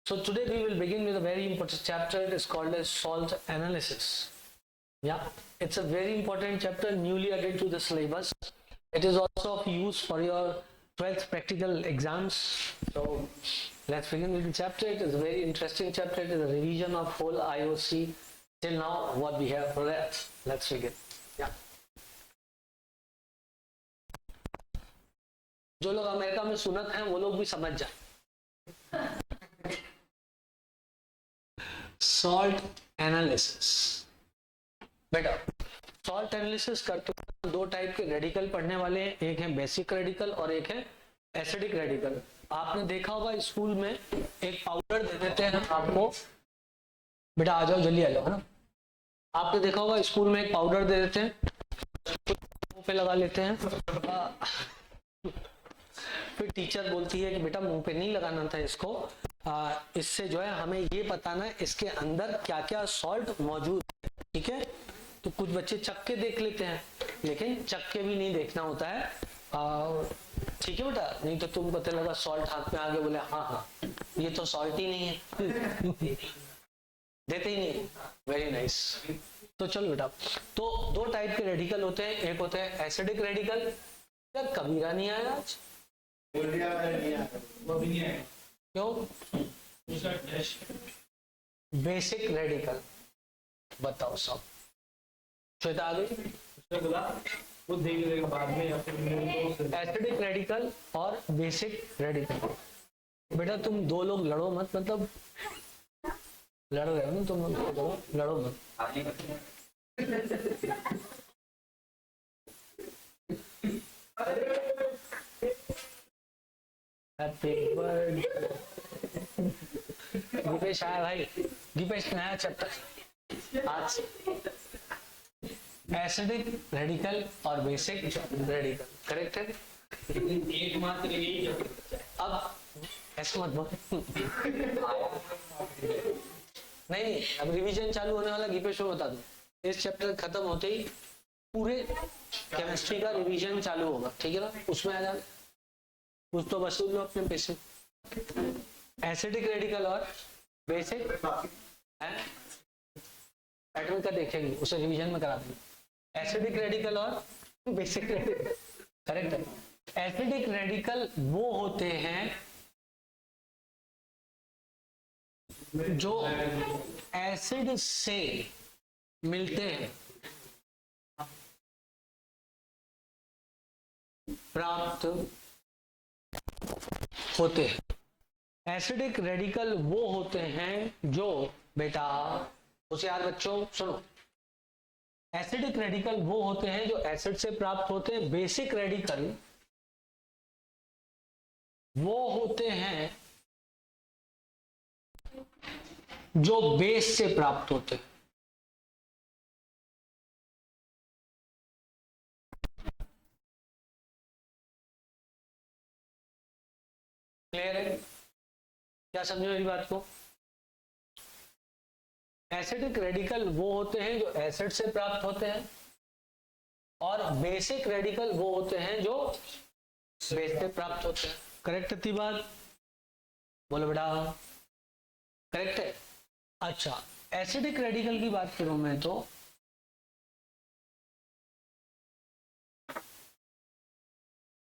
So today we will begin with a very important chapter. It is called as salt analysis. Yeah, it's a very important chapter, newly added to the syllabus. It is also of use for your 12th practical exams. So let's begin with the chapter. It is a very interesting chapter. It is a revision of whole IOC till now what we have read. Let's begin. Yeah. जो लोग America में सुनत हैं वो लोग भी समझ जाए. Salt analysis. बेटा सॉल्ट एनालिसिस करते हैं दो टाइप के रेडिकल पढ़ने वाले हैं. एक है बेसिक रेडिकल और एक है एसिडिक रेडिकल. आपने देखा होगा स्कूल में एक पाउडर दे देते हैं आपको. बेटा आ जाओ जल्दी आ जाओ, है ना. आपने देखा होगा स्कूल में एक पाउडर दे देते हैं, मुंह पे लगा लेते हैं. फिर टीचर बोलती है कि बेटा मुंह पे नहीं लगाना था इसको, इससे जो है हमें ये बताना है इसके अंदर क्या क्या सॉल्ट मौजूद है. ठीक है. तो कुछ बच्चे चख के देख लेते हैं, लेकिन चख के भी नहीं देखना होता है. ठीक है बेटा, नहीं तो तुम पता लगा सॉल्ट हाथ में आगे बोले हाँ हाँ ये तो सॉल्ट ही नहीं है. देते ही नहीं. Very nice. तो चलो बेटा, तो दो टाइप के रेडिकल होते हैं. एक होते हैं एसिडिक रेडिकल. यार कबीरा नहीं आया आज. क्यों? बेसिक रेडिकल बताओ सब. श्वेता आ गई. एसिडिक रेडिकल और बेसिक रेडिकल. बेटा तुम दो लोग लड़ो मत, मतलब लड़ रहे हो ना तुम लोग, लड़ो मत. हैप्पी बर्थडे दीपेश आया भाई. दीपेश नया चैप्टर आज से एसिडिक रेडिकल और बेसिक रेडिकल. करेक्ट है. एकमात्र यही. अब ऐसे मत बोल. नहीं अब रिवीजन चालू होने वाला. दीपेश को बता दो इस चैप्टर खत्म होते ही पूरे केमिस्ट्री का रिवीजन चालू होगा. ठीक है ना. उसमें आ जाना. कुछ तो वसूल लो अपने पैसे. एसिडिक रेडिकल और बेसिक पैटर्न का देखेंगे, उसे रिवीजन में करा देंगे. एसिडिक रेडिकल और बेसिक रेडिकल. करेक्ट है. एसिडिक रेडिकल वो होते हैं जो एसिड से मिलते हैं, प्राप्त होते हैं. एसिडिक रेडिकल वो होते हैं जो, बेटा होशियार बच्चों सुनो, एसिडिक रेडिकल वो होते हैं जो एसिड से प्राप्त होते हैं. बेसिक रेडिकल वो होते हैं जो बेस से प्राप्त होते हैं. क्लियर है? क्या समझे मेरी बात को? एसिडिक रेडिकल वो होते हैं जो एसिड से प्राप्त होते हैं और बेसिक रेडिकल वो होते हैं जो बेस से प्राप्त होते हैं. करेक्ट थी बात? बोलो बेटा. करेक्ट है. अच्छा एसिडिक रेडिकल की बात करूं मैं तो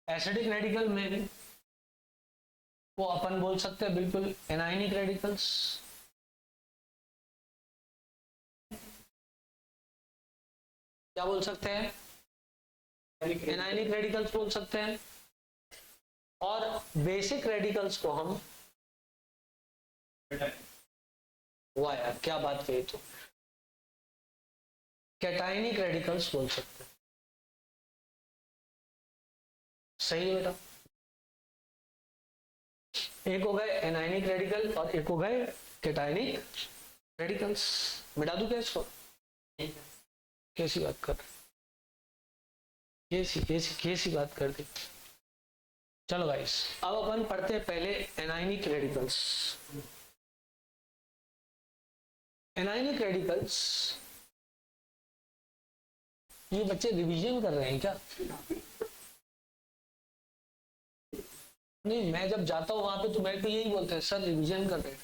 एसिडिक रेडिकल में भी वो अपन बोल सकते हैं बिल्कुल एनायनिक रेडिकल्स. क्या बोल सकते हैं? एनायनिक रेडिकल्स बोल सकते हैं. और बेसिक रेडिकल्स को हम, वाह यार क्या बात कही, तो कैटायनिक रेडिकल्स बोल सकते हैं. सही है बेटा. एक हो गए एनायनिक रेडिकल और एक हो गए कैटायनिक रेडिकल्स. मिटा दूं क्या इसको? कैसी बात कर, कैसी बात कर दी. चलो गाइस अब अपन पढ़ते हैं पहले एनायनिक रेडिकल्स. एनायनिक रेडिकल्स, ये बच्चे रिवीजन कर रहे हैं क्या? नहीं, मैं जब जाता हूँ वहां पे तो मेरे को यही बोलते हैं सर रिवीजन कर रहे हैं.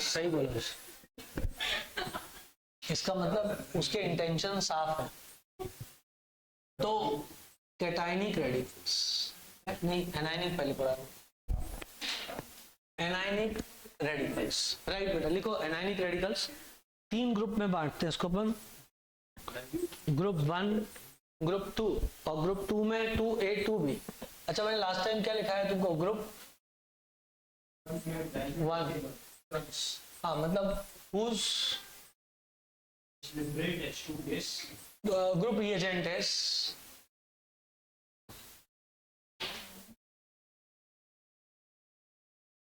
सही बोला। इसका मतलब उसके इंटेंशन साफ है। तो कैटायनिक रेडिकल्स नहीं, एनायनिक पहले पढ़ा, एनायनिक रेडिकल्स, राइट बेटा। लिखो एनायनिक रेडिकल्स 3 ग्रुप में बांटते हैं इसको अपन, ग्रुप 1, ग्रुप 2 और ग्रुप 2 में 2A 2B। अच्छा मैंने लास्ट टाइम क्या लिखा है तुमको, ग्रुप 1, हाँ मतलब whose group reagent is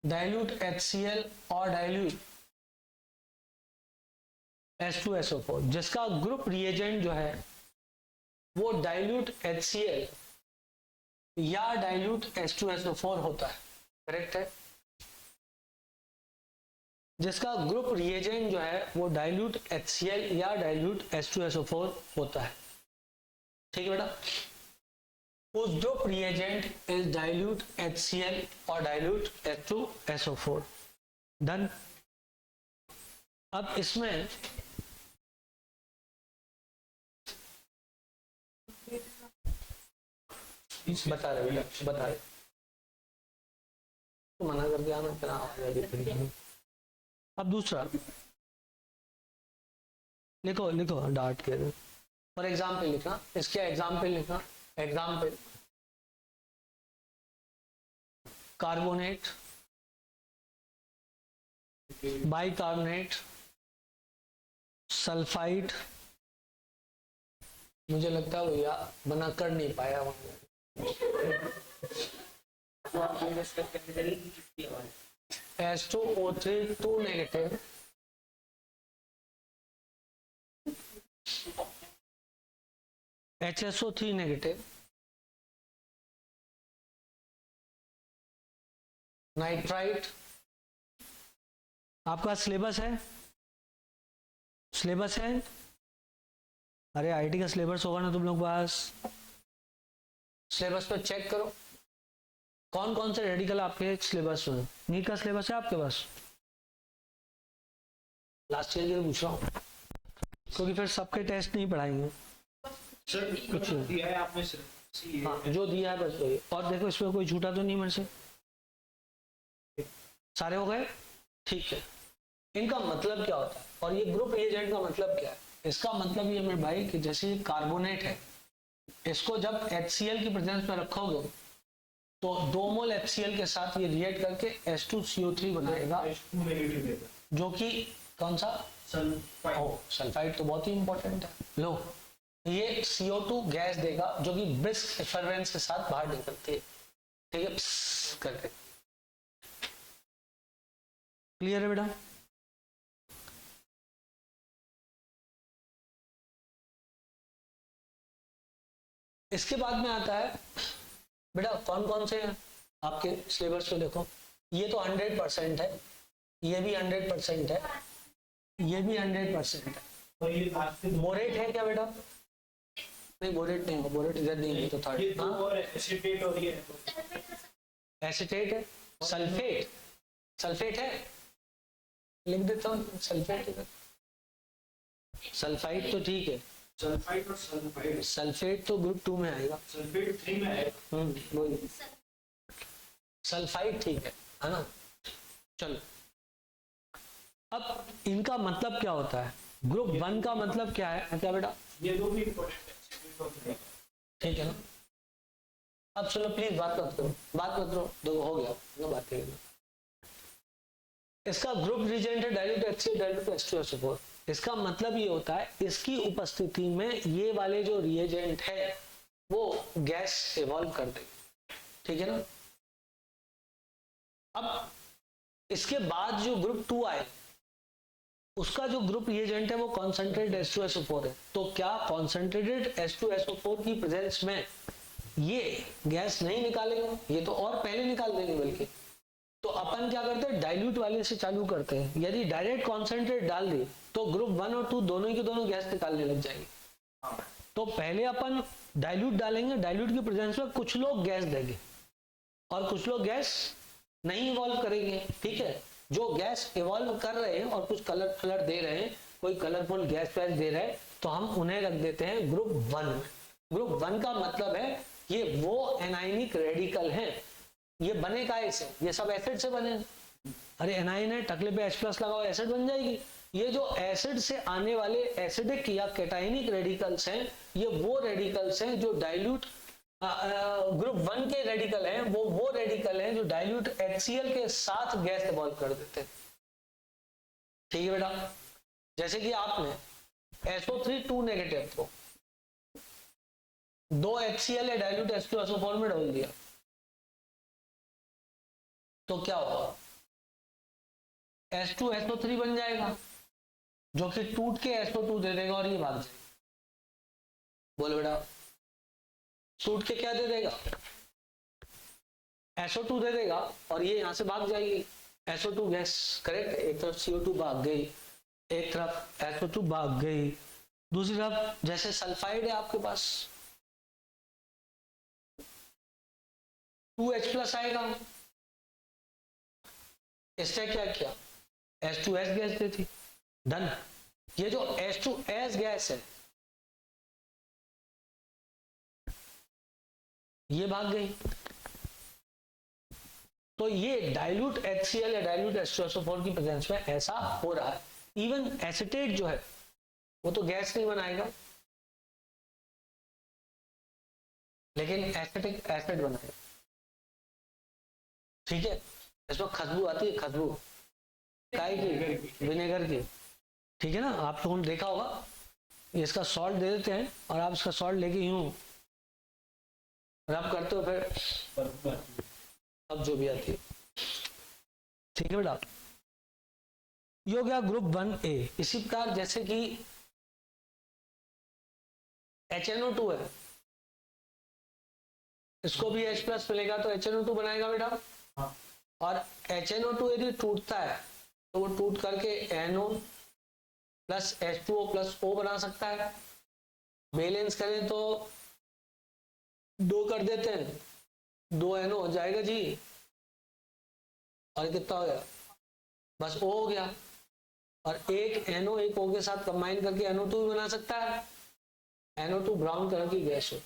dilute HCl और dilute H2SO4, जिसका ग्रुप रिएजेंट जो है वो डाइल्यूट HCl या डाइल्यूट H2SO4 होता है, करेक्ट है। जिसका ग्रुप रिएजेंट जो है वो डाइल्यूट HCl या डाइल्यूट H2SO4 होता है, ठीक है बेटा। उस group reagent is dilute HCl और डाइल्यूट H2SO4, डन। अब इसमें बता रहे बेटा, बता रहे, तो मना कर दिया ना, फिर आवाज। अब दूसरा लिखो, लिखो डार्ट के फॉर एग्जाम्पल लिखना, इसके एग्जाम्पल लिखना, एग्जाम्पल कार्बोनेट, बाइकार्बोनेट, सल्फाइड। मुझे लगता है भैया बना कर नहीं पाया वहां। H2O3 2 negative, HSO3 negative, nitrite. आपका सिलेबस है, सिलेबस है, अरे आईटी का सिलेबस होगा ना तुम लोग पास, सिलेबस पे चेक करो कौन कौन से रेडिकल आपके सिलेबस में। नीट का सिलेबस है आपके पास, लास्ट ईयर के लिए पूछ रहा हूँ, क्योंकि फिर सबके टेस्ट नहीं पढ़ाएंगे सर। कुछ दिया है आपने सर, हाँ जो दिया है बस वही। और देखो इसमें कोई झूठा तो नहीं मेरे से, सारे हो गए, ठीक है। इनका मतलब क्या होता है और ये ग्रुप रिएजेंट का मतलब क्या है? इसका मतलब ये मेरे भाई कि जैसे कार्बोनेट है, इसको जब HCl की प्रेजेंस में रखोगे तो 2 मोल HCl के साथ ये रिएक्ट करके H2CO3 बनाएगा, जो कि कौन सा सल्फाइड, तो बहुत ही इंपॉर्टेंट है। लो ये CO2 गैस देगा जो कि ब्रिस्क एफरेंस के साथ बाहर निकलती है, ठीक है, करके। क्लियर है बेटा? इसके बाद में आता है बेटा कौन कौन से हैं आपके सिलेबस पे। देखो ये तो 100% है, ये भी 100% है, ये भी 100% है। और ये बोरेट है क्या बेटा? नहीं बोरेट नहीं, बोरेट इधर नहीं है, तो थर्ड। और एसिटेट और ये एसिटेट है, सल्फेट, सल्फेट है, लिख देता हूँ सल्फेट इधर। सल्फाइड तो ठीक है, सल्फाइड और सल्फाइड, सल्फेट तो ग्रुप 2 में आएगा, सल्फेट 3 में आएगा। वही सल्फाइड ठीक है ना। चलो अब इनका मतलब क्या होता है, ग्रुप 1 का मतलब क्या है, क्या बेटा? ये दो भी इंपॉर्टेंट है, ठीक है ना। अब चलो प्लीज बात मत करो, बात मत करो, दो हो गया ना बात करेंगे। इसका ग्रुप रिएजेंट है डाइल्यूट HCl, डाइल्यूट H2SO4। इसका मतलब ये होता है इसकी उपस्थिति में ये वाले जो रिएजेंट है वो गैस इवॉल्व कर देगा, ठीक है ना। अब इसके बाद जो ग्रुप 2 आए उसका जो ग्रुप रिएजेंट है वो कॉन्सेंट्रेटेड H2SO4 है। तो क्या कॉन्सेंट्रेटेड H2SO4 की प्रेजेंस में ये गैस नहीं निकालेंगे, ये तो और पहले निकाल देंगे बल्कि, तो अपन क्या करते हैं, डाइल्यूट वाले से चालू करते हैं। यदि डायरेक्ट कॉन्सेंट्रेट डाल दे तो ग्रुप 1 और 2 दोनों की दोनों गैस निकालने लग जाएगी। तो पहले अपन डाइल्यूट डालेंगे, डाइल्यूट की प्रेजेंस में कुछ लोग गैस देंगे और कुछ लोग गैस नहीं इवॉल्व करेंगे, ठीक है। जो गैस इवॉल्व कर रहे हैं और कुछ कलर दे रहे हैं, कोई कलरफुल गैस वैस दे रहे हैं, तो हम उन्हें रख देते हैं ग्रुप 1। ग्रुप 1 का मतलब है ये वो एनायनिक रेडिकल हैं। ये बने काहे से, ये सब एसिड से बने। अरे एनाइन है, टकले पे H+ लगाओ, एसिड बन जाएगी। ये जो एसिड से आने वाले एसिडिक या कैटायनिक रेडिकल्स हैं, ये वो रेडिकल्स हैं जो डाइल्यूट ग्रुप 1 के रेडिकल हैं, वो रेडिकल हैं जो डाइल्यूट HCl के साथ गैस इवॉल्व कर देते हैं, ठीक है बेटा। जैसे कि आपने SO3 2 नेगेटिव को 2 HCl या डाइल्यूट H2SO4 में डाल दिया तो क्या होगा, H2SO3 बन जाएगा, जो कि टूट के SO2 दे देगा और ये भाग जाएगा। बोलो बेटा, टूट के क्या दे देगा, SO2 दे देगा और ये यहां से भाग जाएगी, SO2 गैस, करेक्ट। एक तरफ CO2 भाग गई, एक तरफ SO2 भाग गई, दूसरी तरफ जैसे सल्फाइड है आपके पास 2H+ आएगा, इससे क्या किया, H2S गैस देती, डन। ये जो H2S गैस है ये भाग गई, तो ये डाइल्यूट HCl या डाइल्यूट H2SO4 की प्रेजेंस में ऐसा हो रहा है। इवन एसिटेट जो है वो तो गैस नहीं बनाएगा, लेकिन एसिटिक एसिड बनाएगा, ठीक है। इसमें खुशबू आती है, खुशबू काय की, विनेगर की, ठीक है ना। आप लोगों ने देखा होगा, इसका सॉल्ट दे देते हैं और आप इसका सॉल्ट लेके यूं रब करते हो, फिर अब जो भी आती है, ठीक है बेटा। ये हो गया ग्रुप 1A। इसी प्रकार जैसे कि HNO2 है, इसको भी H+ मिलेगा तो HNO2 बनाएगा बेटा। हाँ। और HNO2 यदि टूटता है तो वो टूट करके NO + H2O + O बना सकता है। बैलेंस करें तो 2 कर देते हैं, 2 NO हो जाएगा जी, और कितना हो गया, बस O हो गया। और एक NO एक O के साथ कंबाइन करके NO2 भी बना सकता है। NO2 ब्राउन कलर की गैस है,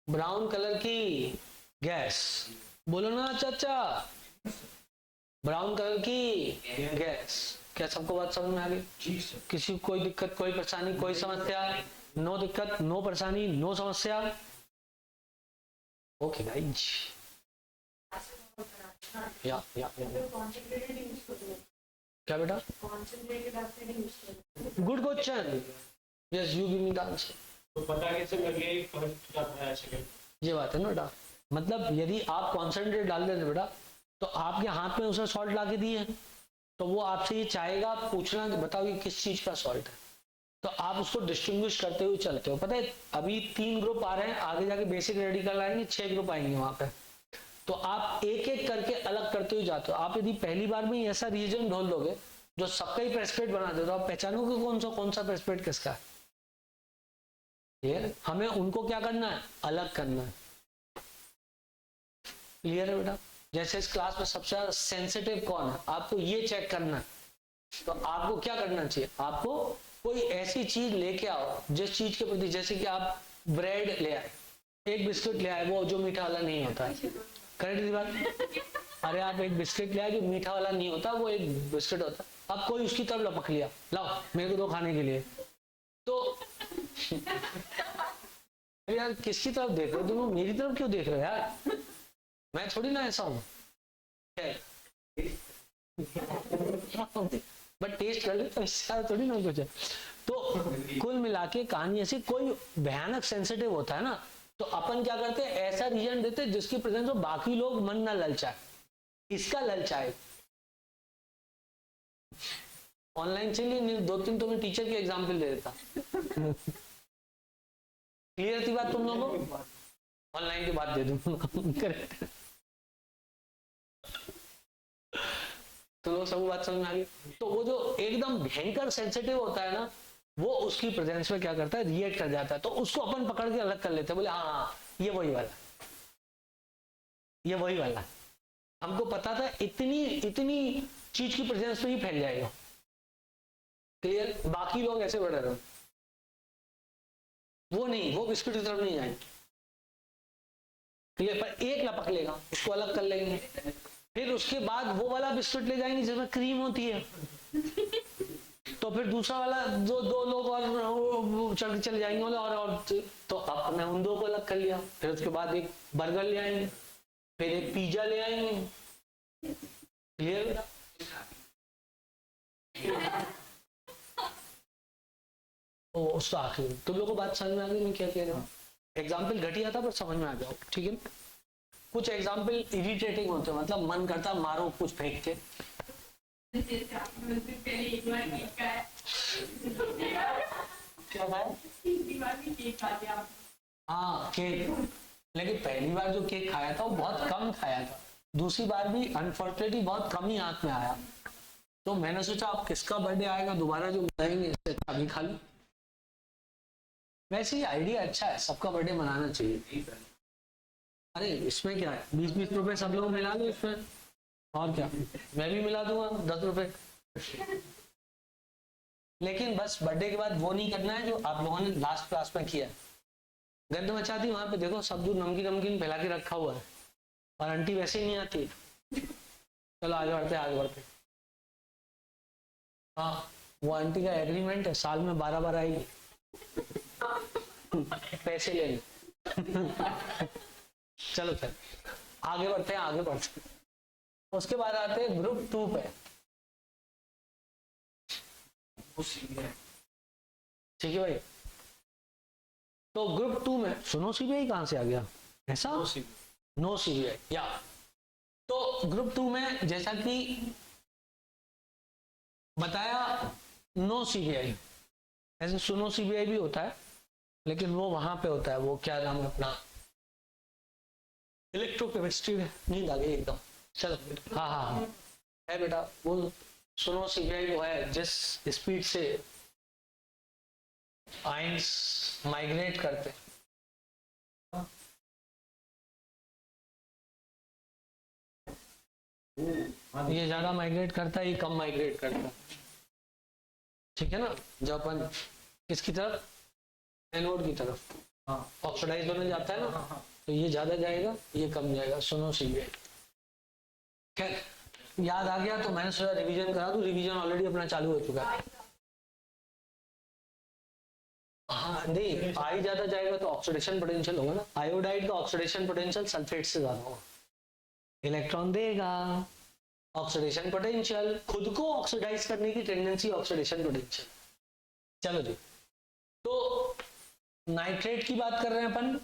ब्राउन कलर की गैस, बोलो ना चाचा, ब्राउन कलर की गैस। क्या सबको बात समझ में आ गई? किसी को कोई दिक्कत, कोई परेशानी, कोई समस्या? नो दिक्कत, नो परेशानी, नो समस्या। ओके गाइस, या क्या बेटा, good question, yes you give me the answer. तो पता कैसे लगे सेकंड, ये बात है ना बेटा, मतलब यदि आप कॉन्सेंट्रेट डाल देते बेटा तो आपके हाथ में उसने सॉल्ट ला के दी है, तो वो आपसे ये चाहेगा, पूछना बताओ ये किस चीज का सॉल्ट है, तो आप उसको डिस्टिंग्विश करते हुए चलते हो। पता है अभी 3 ग्रुप आ रहे हैं, आगे जाके बेसिक रेडिकल आएंगे, 6 ग्रुप आएंगे वहां पे, तो आप एक एक करके अलग करते हुए जाते हो। आप यदि पहली बार में ऐसा रीजन ढूंढ लोगे जो सबका ही प्रेसिपिटेट बना दे, तो आप पहचानोगे कौन सा प्रेसिपिटेट किसका है। हमें उनको क्या करना है, अलग करना है। क्लियर है बेटा? जैसे इस क्लास में सबसे ज्यादा सेंसिटिव कौन है, आपको ये चेक करना है, तो आपको क्या करना चाहिए, आपको कोई ऐसी चीज लेके आओ जिस चीज के प्रति, जैसे कि आप ब्रेड ले आए, एक बिस्किट ले आए, वो जो मीठा वाला नहीं होता है, करेक्ट बात। अरे आप एक बिस्किट ले आए जो मीठा वाला नहीं होता, वो एक बिस्किट होता, अब कोई उसकी तरफ लपक लिया, लाओ मेरे को दो खाने के लिए, तो यार किसकी तरफ देख रहे हो तुम, मेरी तरफ क्यों देख रहे हो यार, मैं थोड़ी ना ऐसा हूं, बट टेस्ट कर ले तो इससे थोड़ी ना कुछ है। तो कुल मिला के कहानी ऐसी, कोई भयानक सेंसिटिव होता है ना, तो अपन क्या करते हैं, ऐसा रीजन देते हैं जिसकी प्रेजेंस में बाकी लोग मन ना ललचाए, इसका ललचाए। ऑनलाइन चलिए 2-3 तो मैं टीचर की एग्जाम्पल दे देता। क्लियर थी बात तुम लोगों को? ऑनलाइन की बात दे दूंगा करेक्ट। तो लोग सब बात समझ में आ गई। तो वो जो एकदम भयंकर सेंसिटिव होता है ना, वो उसकी प्रेजेंस में क्या करता है, रिएक्ट कर जाता है। तो उसको अपन पकड़ के अलग कर लेते हैं, बोले हाँ हाँ ये वही वाला, ये वही वाला। हमको पता था इतनी इतनी चीज की प्रेजेंस में ही फैल जाएगा। क्लियर? बाकी लोग ऐसे बढ़ रहे, वो नहीं, वो बिस्कुट की तरफ नहीं जाएंगे। क्लियर? पर एक लपक लेगा, उसको अलग कर लेंगे, फिर उसके बाद वो वाला बिस्कुट ले जाएंगे जिसमें क्रीम होती है, तो फिर दूसरा वाला जो दो लोग और चढ़ के चले जाएंगे और तो अब मैं उन दो को अलग कर लिया। फिर उसके बाद एक बर्गर ले आएंगे, फिर एक पिज्जा ले आएंगे। क्लियर? तो उसका आखिर तुम लोगों को बात समझ में आ गई मैं क्या कह रहा हूँ? एग्जाम्पल घटिया था पर समझ में आ गया, ठीक है। कुछ एग्जाम्पल इरिटेटिंग होते हैं, मतलब मन करता मारो कुछ फेंक के। क्या खाया? हाँ केक, लेकिन पहली बार जो केक खाया था वो बहुत कम खाया था, दूसरी बार भी अनफॉर्चुनेटली बहुत कम ही हाथ में आया। तो मैंने सोचा अब किसका बर्थडे आएगा दोबारा जो मनाएंगे, इससे अभी खा लो। वैसे ही आइडिया अच्छा है, सबका बर्थडे मनाना चाहिए। अरे इसमें क्या है, 20-20 रुपए सब लोग मिला लो इसमें, और क्या, मैं भी मिला दूंगा 10 रुपए। लेकिन बस बर्थडे के बाद वो नहीं करना है जो आप लोगों ने लास्ट क्लास में किया। गंद मचा दी वहां पे, देखो सब दूर नमकीन नमकीन फैला के रखा हुआ है और आंटी वैसे ही नहीं आती। चलो आगे बढ़ते आगे बढ़ते। हाँ वो आंटी का एग्रीमेंट है, साल में 12 आएगी पैसे लेने। चलो फिर आगे बढ़ते हैं आगे बढ़ते हैं। उसके बाद आते हैं ग्रुप 2 पे। ठीक है भाई, तो ग्रुप 2 में सुनो सीबीआई कहां से आ गया ऐसा? नो सीबीआई या। तो ग्रुप 2 में जैसा कि बताया नो सीबीआई, ऐसे सुनो सीबीआई भी होता है, लेकिन वो वहां पे होता है, वो क्या नाम है अपना, इलेक्ट्रोकेमिस्ट्री में। नींद आ गई एकदम। चलो हाँ हाँ हाँ है बेटा, वो सुनो सीबीआई वो है जिस स्पीड से आयंस माइग्रेट करते हैं। ये ज्यादा माइग्रेट करता है, ये कम माइग्रेट करता है, ठीक है ना। जब अपन किसकी तरफ, एनोड की तरफ ऑक्सीडाइज होने जाता है ना, तो ये ज्यादा जाएगा ये कम जाएगा। सुनो सीबीआई। खैर याद आ गया तो मैंने सोचा रिवीजन करा दूं, रिवीजन ऑलरेडी अपना चालू हो चुका है। हाँ नहीं, आई ज्यादा जाएगा तो ऑक्सीडेशन पोटेंशियल होगा ना, आयोडाइड का ऑक्सीडेशन पोटेंशियल सल्फेट से ज्यादा होगा, इलेक्ट्रॉन देगा। ऑक्सीडेशन पोटेंशियल, खुद को ऑक्सीडाइज करने की टेंडेंसी ऑक्सीडेशन पोटेंशियल। चलो जी, तो नाइट्रेट की बात कर रहे हैं अपन,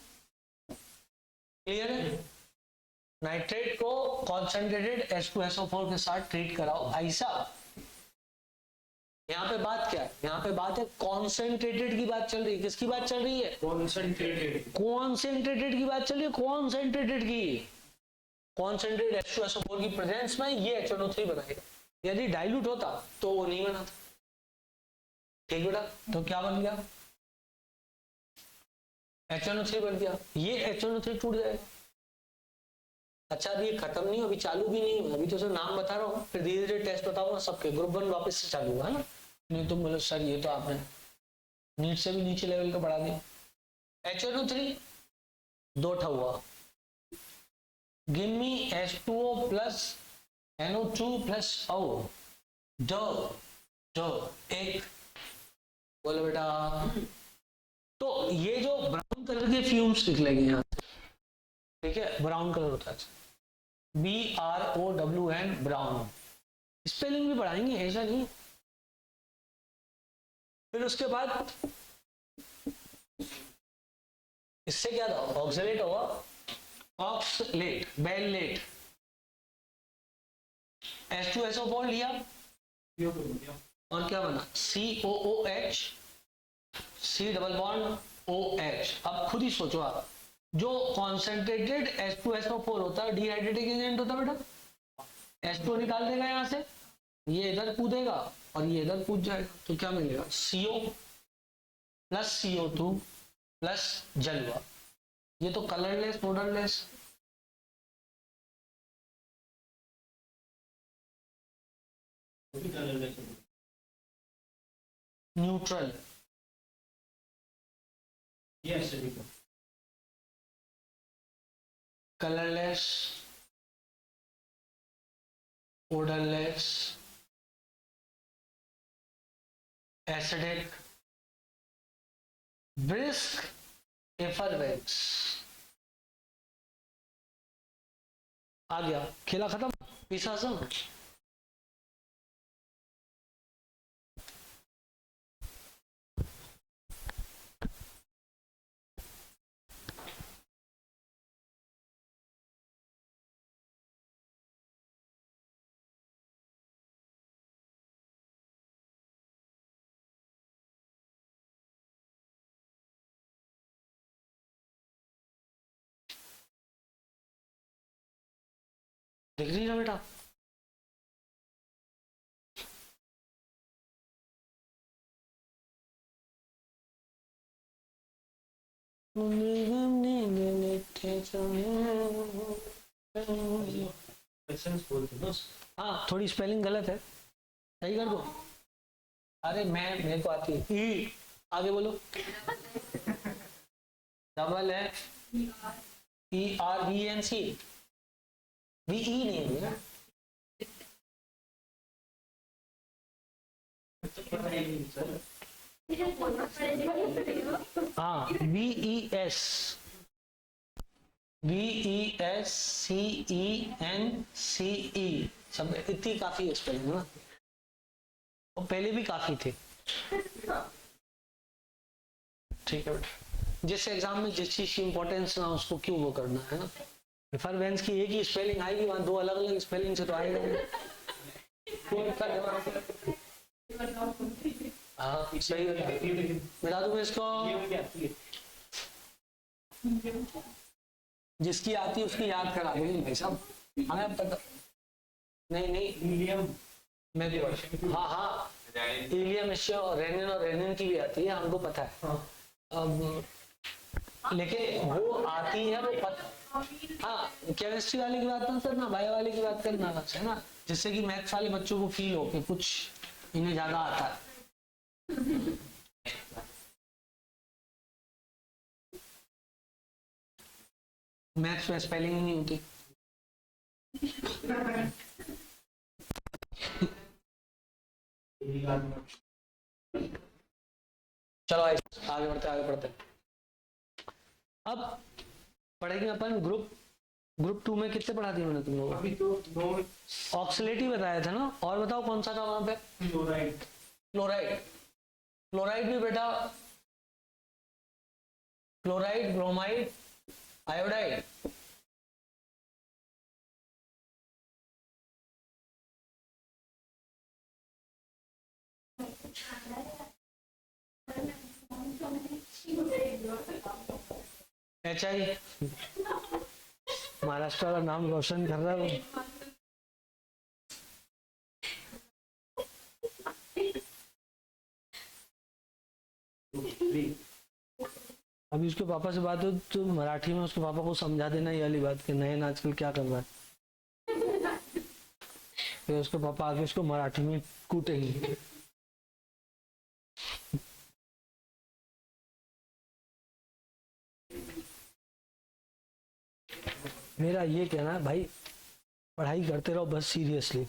क्लियर है। नाइट्रेट को कॉन्सेंट्रेटेड H2SO4 के साथ ट्रीट कराओ ऐसा। यहाँ पे बात क्या है, यहाँ पे बात है कॉन्सेंट्रेटेड की बात चल रही है। किसकी बात चल रही है? कॉन्सेंट्रेटेड की बात चल रही है, कॉन्सेंट्रेटेड की। कॉन्सेंट्रेटेड H2SO4 की प्रेजेंस में ये HNO3 बनाएगा। यदि डाइल्यूट होता तो वो नहीं बनाता। ठीक बेटा, तो क्या बन गया? HNO3 बन गया। ये HNO3 टूट जाएगा। अच्छा अभी ये खत्म नहीं, अभी चालू भी नहीं हुआ, अभी तो सिर्फ नाम बता रहा हूँ, फिर धीरे धीरे टेस्ट बताऊंगा सबके। ग्रुप 1 वापस से चालू हुआ है ना, नहीं तुम बोलो सर ये तो आपने नीट से भी नीचे लेवल का पढ़ा दिया। HNO3 दो ठा हुआ, give me H2O plus NO2 plus O, दो एक। बोलो बेटा, तो ये जो ब्राउन कलर के फ्यूम्स निकलेंगे यहाँ, ठीक है, ब्राउन कलर होता है, BROWN ब्राउन। स्पेलिंग भी पढ़ाएंगे ऐसा नहीं। फिर उसके बाद इससे क्या था, ऑक्सलेट होगा, ऑक्सलेट बेलेट। H2SO4 लिया और क्या बना, COOH, C double bond OH। अब खुद ही सोचो आप, जो कॉन्सेंट्रेटेड H2SO4 होता है डिहाइड्रेटिंग एजेंट होता है बेटा, H2 निकाल देगा यहाँ से, ये इधर कूदेगा और ये इधर कूद जाएगा, तो क्या मिलेगा CO प्लस CO2 प्लस जल हुआ। ये तो colourless odourless, neutral, yes colourless, odorless, acidic, brisk, effervescence। आ गया, खेला खत्म, पीसा सब। दिख रही है बेटा? हाँ, थोड़ी स्पेलिंग गलत है, सही कर दो। अरे मेरे को आती है। ई, आगे बोलो। डबल है ERVNC, VE नहीं है ना? हाँ, VES, VESCENCE, सब इतनी काफी है स्पेलिंग ना, और पहले भी काफी थे। ठीक है बेटा, जिस एग्जाम में जिस चीज की इंपॉर्टेंस ना उसको क्यों वो करना है ना। रिफरेंस की एक ही स्पेलिंग आएगी, वहां दो अलग अलग स्पेलिंग से तो आएगा नहीं। हाँ सही है, बता दूं मैं इसको, जिसकी आती है उसकी याद करा देंगे भाई साहब, हमें पता नहीं। मैं भी हाँ हाँ, इलियम और रेनिन की भी आती है, हमको पता है। अब लेकिन वो आती है वो पता, हाँ केमिस्ट्री वाले की बात मत करना, बायो वाले की बात करना है ना, जिससे कि मैथ्स वाले बच्चों को फील हो कि कुछ इन्हें ज्यादा आता है। मैथ्स में स्पेलिंग ही नहीं होती। चलो आगे बढ़ते। अब पढ़ेंगे अपन ग्रुप 2 में कितने पढ़ा दिए मैंने तुम लोगों को? अभी तो ऑक्सलेट ही बताया था ना, और बताओ कौन सा था वहां पे? क्लोराइड भी बेटा, chloride, bromide, iodide. HI, Maharashtra का नाम रोशन कर रहा है वो। अभी उसके पापा से बात हो तो मराठी में उसके पापा को समझा देना ये वाली बात कि नयन आजकल क्या कर रहा है, फिर उसके पापा आगे उसको मराठी में कूटेंगे। मेरा ये कहना है भाई, पढ़ाई करते रहो बस सीरियसली।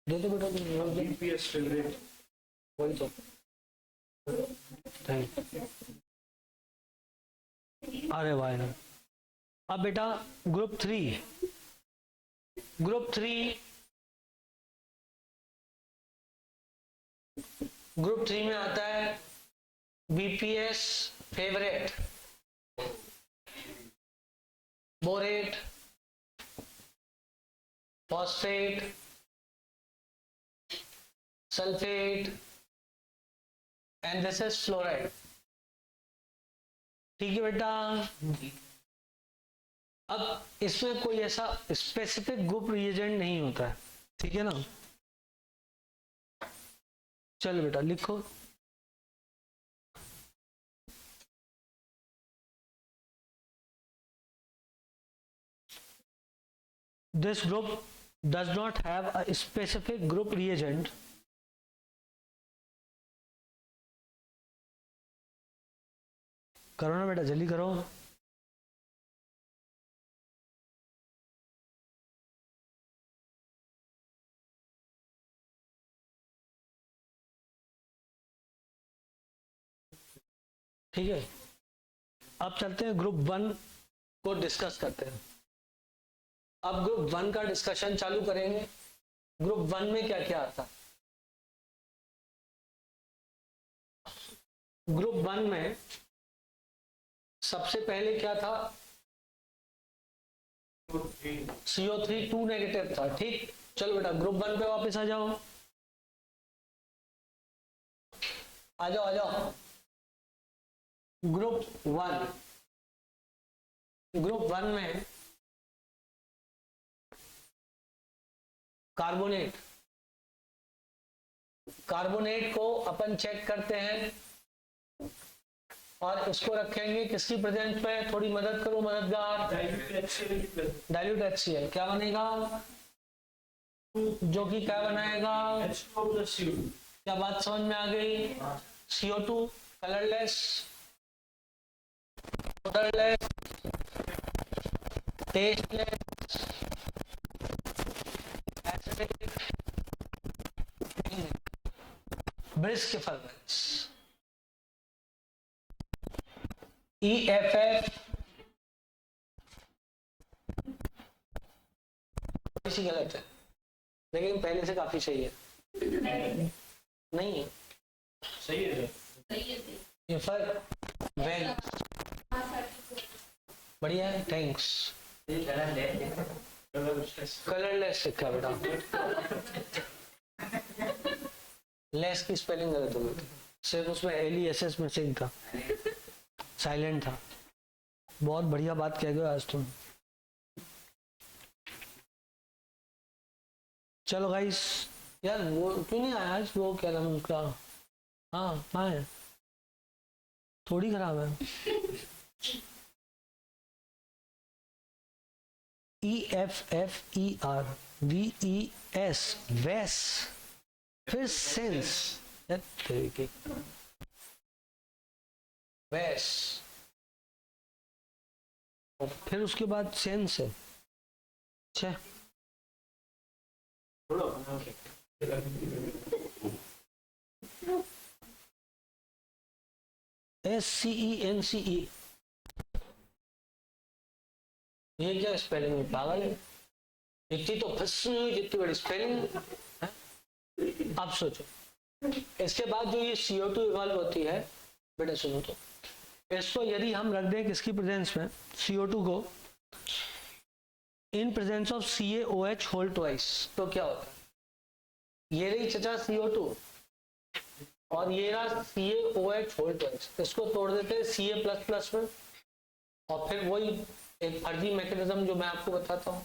दे दो बेटा, वही तो। अरे भाई ना, अब बेटा ग्रुप 3 में आता है BPS favourite, borate, phosphate, sulphate and this is fluoride. ठीक है बेटा। अब इसमें कोई ऐसा स्पेसिफिक ग्रुप रिएजेंट नहीं होता है, ठीक है ना। चलो बेटा लिखो। This group does not have a specific group reagent करो ना बेटा, जल्दी करो। ठीक है, अब चलते हैं ग्रुप 1 को डिस्कस करते हैं। अब ग्रुप 1 का डिस्कशन चालू करेंगे। ग्रुप 1 में क्या क्या आता है? ग्रुप 1 में सबसे पहले क्या था? CO3 2 नेगेटिव था। ठीक, चलो बेटा ग्रुप 1 पे वापस आ जाओ, आ जाओ आ जाओ। ग्रुप 1 में कार्बोनेट को अपन चेक करते हैं और इसको रखेंगे किसकी प्रेजेंस में? थोड़ी मदद करो मददगार। डाइल्यूट HCl क्या बनेगा? जो कि क्या बनाएगा? क्या बात समझ में आ गई? CO2 colourless, odorless, tasteless, acidic, brisk effulgence। EFF थोड़ी सी गलत है लेकिन पहले से काफी सही है। नहीं है, सही है। EFF बढ़िया है, थैंक्स। कलरलेस लिखा बेटा, लेस की स्पेलिंग गलत हो गई थी, सिर्फ उसमें LESS मिसिंग था, साइलेंट था। बहुत बढ़िया बात कह गए आज तुम। चलो गाइस, यार वो क्यों नहीं आया आज? वो क्या नाम उसका? हाँ कहाँ है? थोड़ी खराब है। EFFER VES वेस, फिर सेंस, वेस, और फिर उसके बाद सेंस है। अच्छा SCENCE, ये क्या स्पेलिंग है? पागल है, इतनी तो फंसी हुई जितनी बड़ी स्पेलिंग है। अब सोचो, इसके बाद जो ये CO2 इवॉल्व होती है बेटा, सुनो तो, इसको यदि हम रख दें किसकी प्रेजेंस में? CO2 को in presence of CaOH whole twice, तो क्या होता है? ये रही चचा CO2 और ये रहा CaOH होल ट्वाइस, इसको तोड़ देते हैं Ca++ में, और फिर वही एक फर्जी मैकेनिज्म जो मैं आपको बताता हूँ,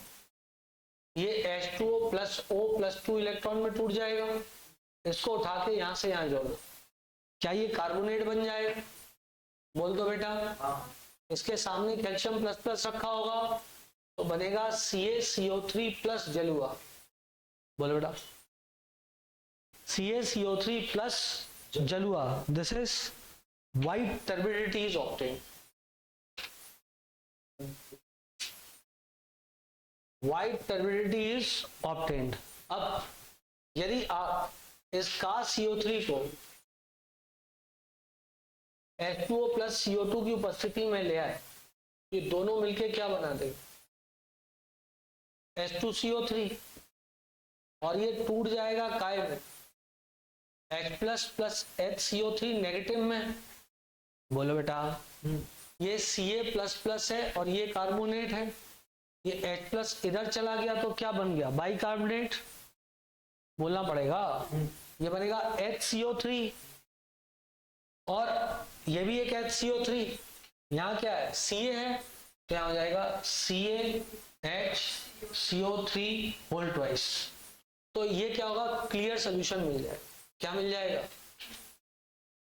ये H2O + O+2 इलेक्ट्रॉन में टूट जाएगा, इसको उठा के यहाँ से यहाँ जोड़ दो, क्या ये कार्बोनेट बन जाएगा? बोल दो बेटा। इसके सामने कैल्शियम ++ रखा होगा तो बनेगा CaCO3 जलुआ। बोलो बेटा, CaCO3 जलुआ, this is white turbidity is obtained। white turbidity is obtained। अब यदि आप इसका CO3 को H2O + CO2 की उपस्थिति में ले आए, ये दोनों मिलके क्या बना देंगे? H2CO3, और ये टूट जाएगा काय में? H+ + HCO3 नेगेटिव में। बोलो बेटा, ये Ca++ है और ये कार्बोनेट है, ये H+ इधर चला गया तो क्या बन गया? बाइकार्बोनेट। बोलना पड़ेगा, ये बनेगा HCO3 और ये भी एक HCO3, यहाँ क्या है Ca है तो यहाँ हो जाएगा CaHCO3 होल ट्वाइस। तो ये क्या होगा, क्लियर सोल्यूशन मिल जाएगा। क्या मिल जाएगा,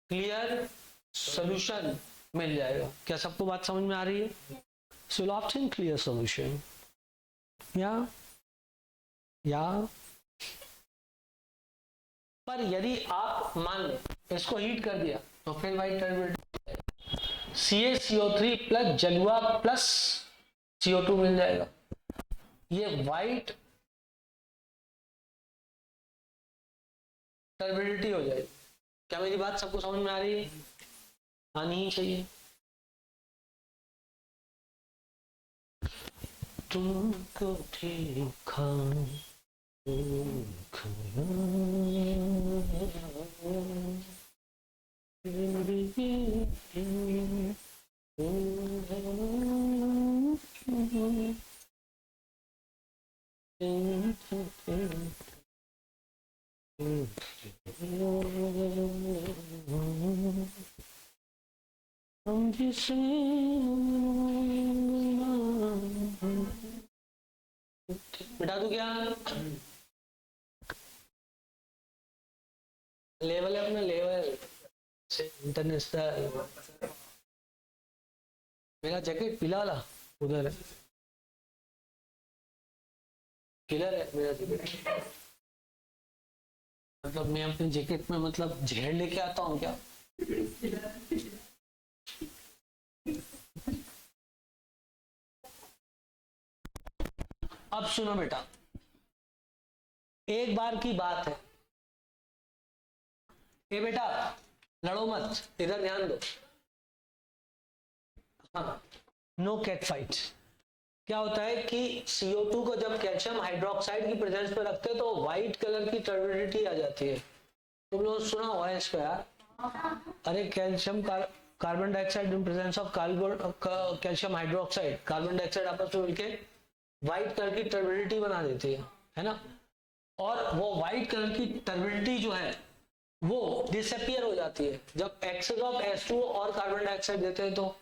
क्लियर सोल्यूशन मिल जाएगा। क्या सबको बात समझ में आ रही है? So you'll obtain clear solution. या पर यदि आप मान लो इसको हीट कर दिया तो फिर वाइट टर्बिडिटी CaCO3 प्लस जलुआ प्लस CO2 मिल जाएगा। ये वाइट टर्बिडिटी हो जाएगी। क्या मेरी बात सबको समझ में आ रही है? आनी ही चाहिए। तुमको देखा बिठा दूं क्या? लेवल है अपना, लेवल से इंटरनेशनल। मेरा जैकेट पीला वाला उधर है, किलर है मेरा जैकेट। मतलब मैं अपने जैकेट में मतलब झेड़ लेके आता हूँ क्या? अब सुनो बेटा, एक बार की बात है। ए बेटा लड़ो मत, इधर ध्यान दो। हाँ, नो कैट फाइट। क्या होता है कि CO2 को जब कैल्शियम हाइड्रोक्साइड की प्रेजेंस पे रखते हैं तो व्हाइट कलर की टर्बिडिटी आ जाती है। तुम लोग सुना हुआ है इसको यार? अरे calcium carbon dioxide in presence of calcium hydroxide, carbon dioxide आपस में मिलके व्हाइट कलर की टर्बिडिटी बना देती है ना? और वो व्हाइट कलर की टर्बिडिटी जो है वो डिसअपियर हो जाती है जब एक्सेस ऑफ H2O और कार्बन डाइऑक्साइड देते हैं तो।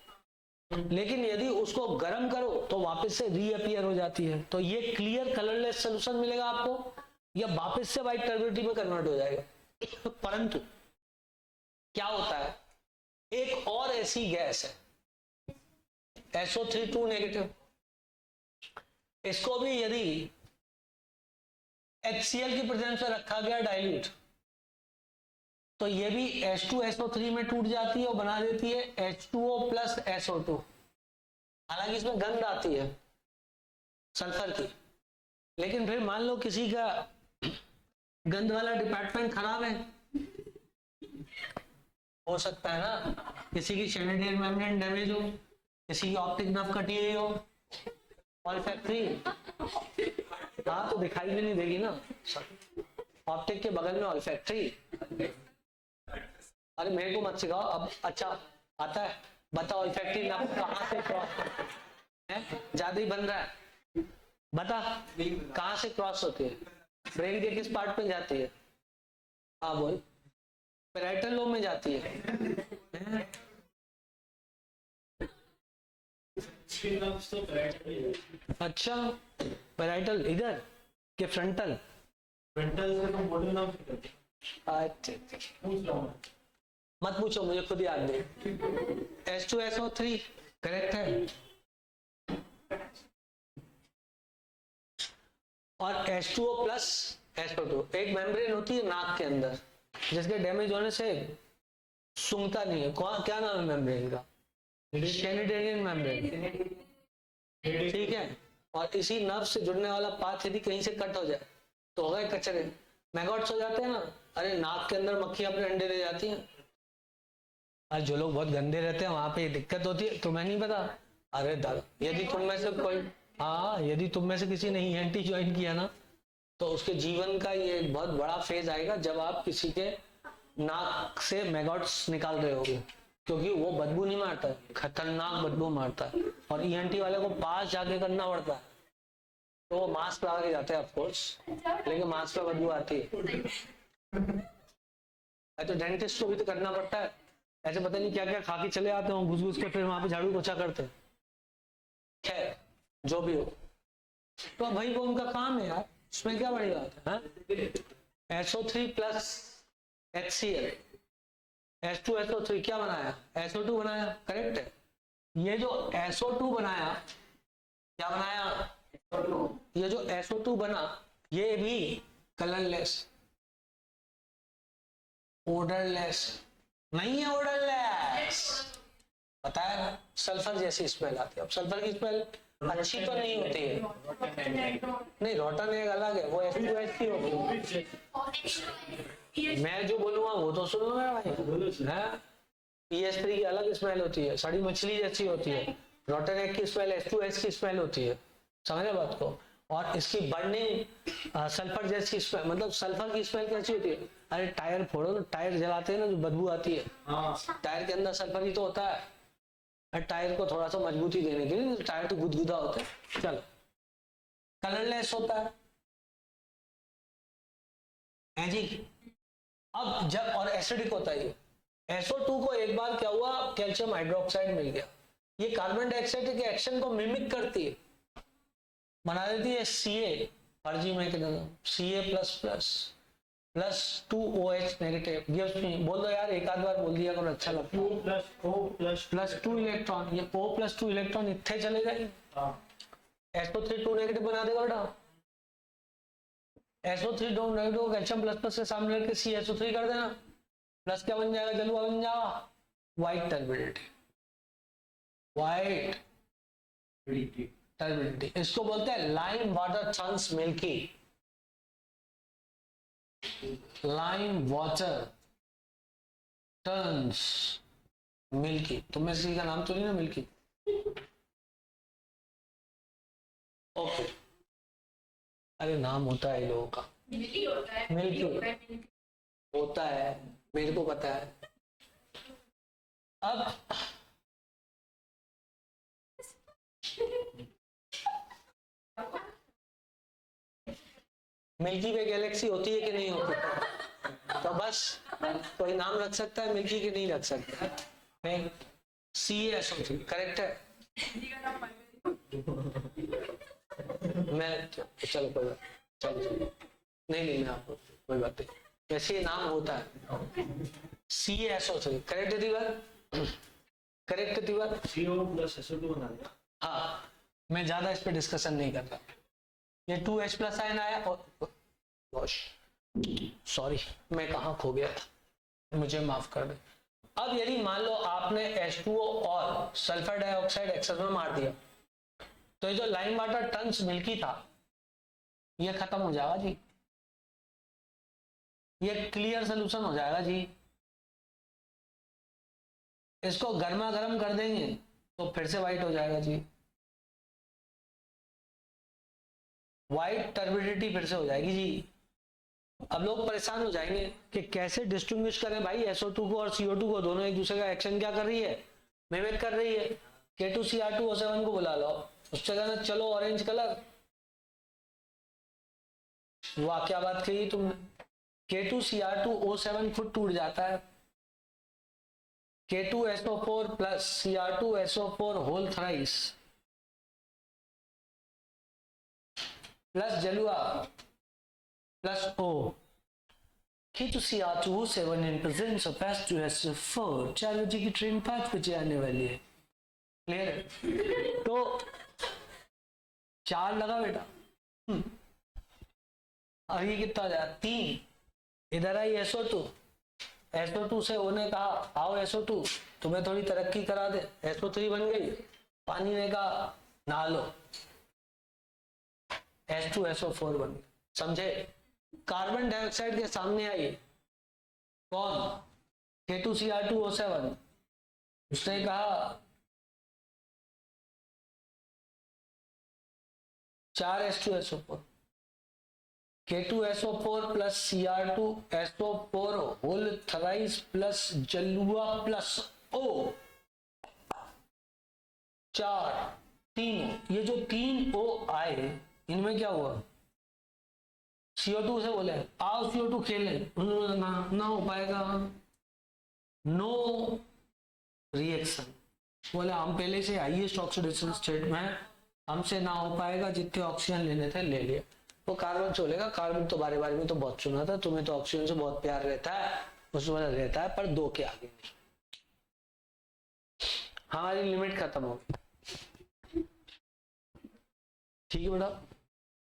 लेकिन यदि उसको गर्म करो तो वापस से रीअपियर हो जाती है। तो ये क्लियर कलरलेस सोल्यूशन मिलेगा आपको, या वापस से व्हाइट टर्बिडिटी में कन्वर्ट हो जाएगा। परंतु क्या होता है, एक और ऐसी गैस है SO3 नेगेटिव, इसको भी यदि HCl की प्रेजेंस में रखा गया डाइल्यूट तो ये भी H2SO3 में टूट जाती है और बना देती है H2O प्लस SO2। हालांकि इसमें गंध आती है सल्फर की, लेकिन फिर मान लो किसी का गंध वाला डिपार्टमेंट खराब है, हो सकता है ना, किसी की शैनिटरी मेम्ब्रेन डैमेज हो, किसी की ऑप्टिक नर्व कटी हुई हो, ऑल्फैक्टरी। हाँ तो दिखाई भी नहीं देगी ना, ऑप्टिक के बगल में ऑल्फैक्टरी। अरे मेरे को मत सिखाओ अब। अच्छा आता है, बता ऑल्फैक्टरी नर्व कहाँ से क्रॉस है? ज्यादा ही बन रहा है, बता कहाँ से क्रॉस होती है? ब्रेन के किस पार्ट में जाती है? हाँ बोल। पैराइटल लोब में जाती है। अच्छा पैराइटल इधर के फ्रंटल? फ्रंटल से तो मोटर नाम मत पूछो, मुझे खुद याद नहीं। H2SO3 करेक्ट है, और H2O प्लस SO2। एक मेम्ब्रेन होती है नाक के अंदर जिसके डैमेज होने से सूंघता नहीं है। क्या नाम है मेम्ब्रेन का? शैनिटेरियन मेम्ब्रेन, ठीक है। और इसी नर्व से जुड़ने वाला पाथ यदि कहीं से कट हो जाए तो हो गए कचरे, मैगॉट्स हो जाते हैं ना। अरे नाक के अंदर मक्खी अपने अंडे दे जाती हैं। और जो लोग बहुत गंदे रहते हैं वहां पे ये दिक्कत होती है, तुम्हें नहीं पता? अरे दादा, यदि तुम में से कोई, हाँ यदि तुम में से किसी ने ENT ज्वाइन किया ना तो उसके जीवन का ये एक बहुत बड़ा फेज आएगा जब आप किसी के नाक से मैगॉट्स निकाल रहे होगे, क्योंकि वो बदबू नहीं मारता है, खतरनाक बदबू मारता है। और ENT वाले को पास जाके करना पड़ता है, तो वो मास्क लगा के जाते हैं ऑफकोर्स, लेकिन मास्क पे बदबू आती है। तो डेंटिस्ट को भी तो करना पड़ता है, ऐसे पता नहीं क्या क्या खा के चले आते हो घुस घुस के, फिर वहां पे झाड़ू पोछा करते हैं। खैर जो भी हो, तो अब भाई वो उनका काम है यार, इसमें क्या बड़ी बात है। SO3 प्लस HCl, H2SO3 क्या बनाया, SO2 बनाया, करेक्ट है। ये जो SO2 बनाया, क्या बनाया, ये जो SO2 बना ये भी कलरलेस, ओडरलेस नहीं है, ओडरलेस पता है ना, सल्फर जैसी स्मेल आती है। अब सल्फर की स्मेल अच्छी तो नहीं होती है, नहीं रोटन एक अलग है, वो H2S की होती है। मैं जो बोलूंगा वो तो सुनो ना भाई, है PS3 की अलग स्मेल होती है, सड़ी मछली जैसी होती है, रोटन एक की स्मेल H2S की स्मेल होती है, समझे बात को। और इसकी बर्निंग सल्फर गैस की स्मेल, मतलब सल्फर की स्मेल कैसी होती है, अरे टायर फोड़ो ना, टायर जलाते हैं ना जो बदबू आती है, टायर के अंदर सल्फर ही तो होता है, और टायर को थोड़ा सा मजबूती देने के लिए, टायर तो गुदगुदा होता है। चलो कलरलेस होता है जी। अब जब और एसिडिक होता है, SO2 को एक बार क्या हुआ, कैल्शियम हाइड्रोक्साइड मिल गया, ये कार्बन डाइऑक्साइड के एक्शन को मिमिक करती है, बना देती है Ca, फर्जी mechanism, Ca plus 2OH negative gives me, बोल दो यार एक आध बार बोल दिया करो, अच्छा लगता है। प्लस 2 इलेक्ट्रॉन, ये O+2 इलेक्ट्रॉन इतने चले जाएंगे, SO3 2 नेगेटिव बना देगा बेटा, SO3 2 नेगेटिव को कैल्शियम प्लस के सामने लेके CSO3 कर देना, प्लस क्या बन जाएगा, जलवा बन जाएगा, व्हाइट टर्बिडिटी, व्हाइट टर्बिडिटी, इसको बोलते हैं lime water turns milky, lime water turns milky. तुम्हें किसी का नाम तो नहीं ना मिल्की, ओके, अरे नाम होता है लोगों का, मिल्की होता है, मेरे को पता है। अब मिल्की वे गैलेक्सी होती है कि नहीं होती, तो बस कोई नाम रख सकता है मिल्की की, नहीं रख सकता। CaSO3 करेक्ट है, मैं चलो कोई बात, चलो नहीं मैं आपको कोई बात नहीं, वैसे ये नाम होता है CaSO3 करेक्ट है दीवार, करेक्ट है दीवार, CO+SO2 बना दिया। हाँ मैं ज्यादा इस पे डिस्कशन नहीं कर रहा, ये 2H+ आयन आया और सॉरी मैं कहाँ खो गया था, मुझे माफ कर दे। अब यदि मान लो आपने H2O और सल्फर डाइऑक्साइड एक्सेस में मार दिया, तो ये जो लाइम वाटर टर्न्स मिल्की था ये खत्म हो जाएगा जी, ये क्लियर सोल्यूशन हो जाएगा जी। इसको गर्मा गर्म कर देंगे तो फिर से व्हाइट हो जाएगा जी, व्हाइट टर्बिडिटी फिर से हो जाएगी जी। अब लोग परेशान हो जाएंगे कि कैसे डिस्टिंग्विश करें भाई SO2 को और CO2 को, दोनों एक दूसरे का एक्शन क्या कर रही है, मिमिक कर रही है। K2Cr2O7 को बुला लो, उससे कहना चलो ऑरेंज कलर, वाह क्या बात कही तुमने, K2Cr2O7 खुद टूट जाता है, K2SO4 plus Cr2SO4 whole thrice plus जलुआ plus O, K2Cr2O7 in presence of H2SO4, 4 बजे की ट्रेन 5 बजे आने वाली है, क्लियर है। तो 4 लगा बेटा, अब ये कितना हो जाए 3, इधर आई SO2 से उन्हें कहा आओ SO2 तुम्हें थोड़ी तरक्की करा दे, SO3 बन गई, पानी ने कहा नहा लो, H2SO4 बन गई, समझे। कार्बन डाइऑक्साइड के सामने आई कौन, K2Cr2O7, उसने कहा 4 H2SO4, K2SO4 plus Cr2SO4 whole thrice plus जलुआ प्लस O, 4 तीनों, ये जो 3 O आए इनमें क्या हुआ, CO2 से बोले आओ CO2 खेले, उन्होंने ना हो पाएगा, नो रिएक्शन। बोले हम पहले से हाईएस्ट ऑक्सीडेशन स्टेट में है, हमसे ना हो पाएगा, जितने ऑक्सीजन लेने थे ले लिए। वो कार्बन चलेगा, कार्बन तो बारे बारे में तो बहुत सुना था, तुम्हें तो ऑक्सीजन से बहुत प्यार रहता है, उसमें रहता है, पर 2 के आगे नहीं। हमारी लिमिट खत्म हो गई। ठीक है बेटा,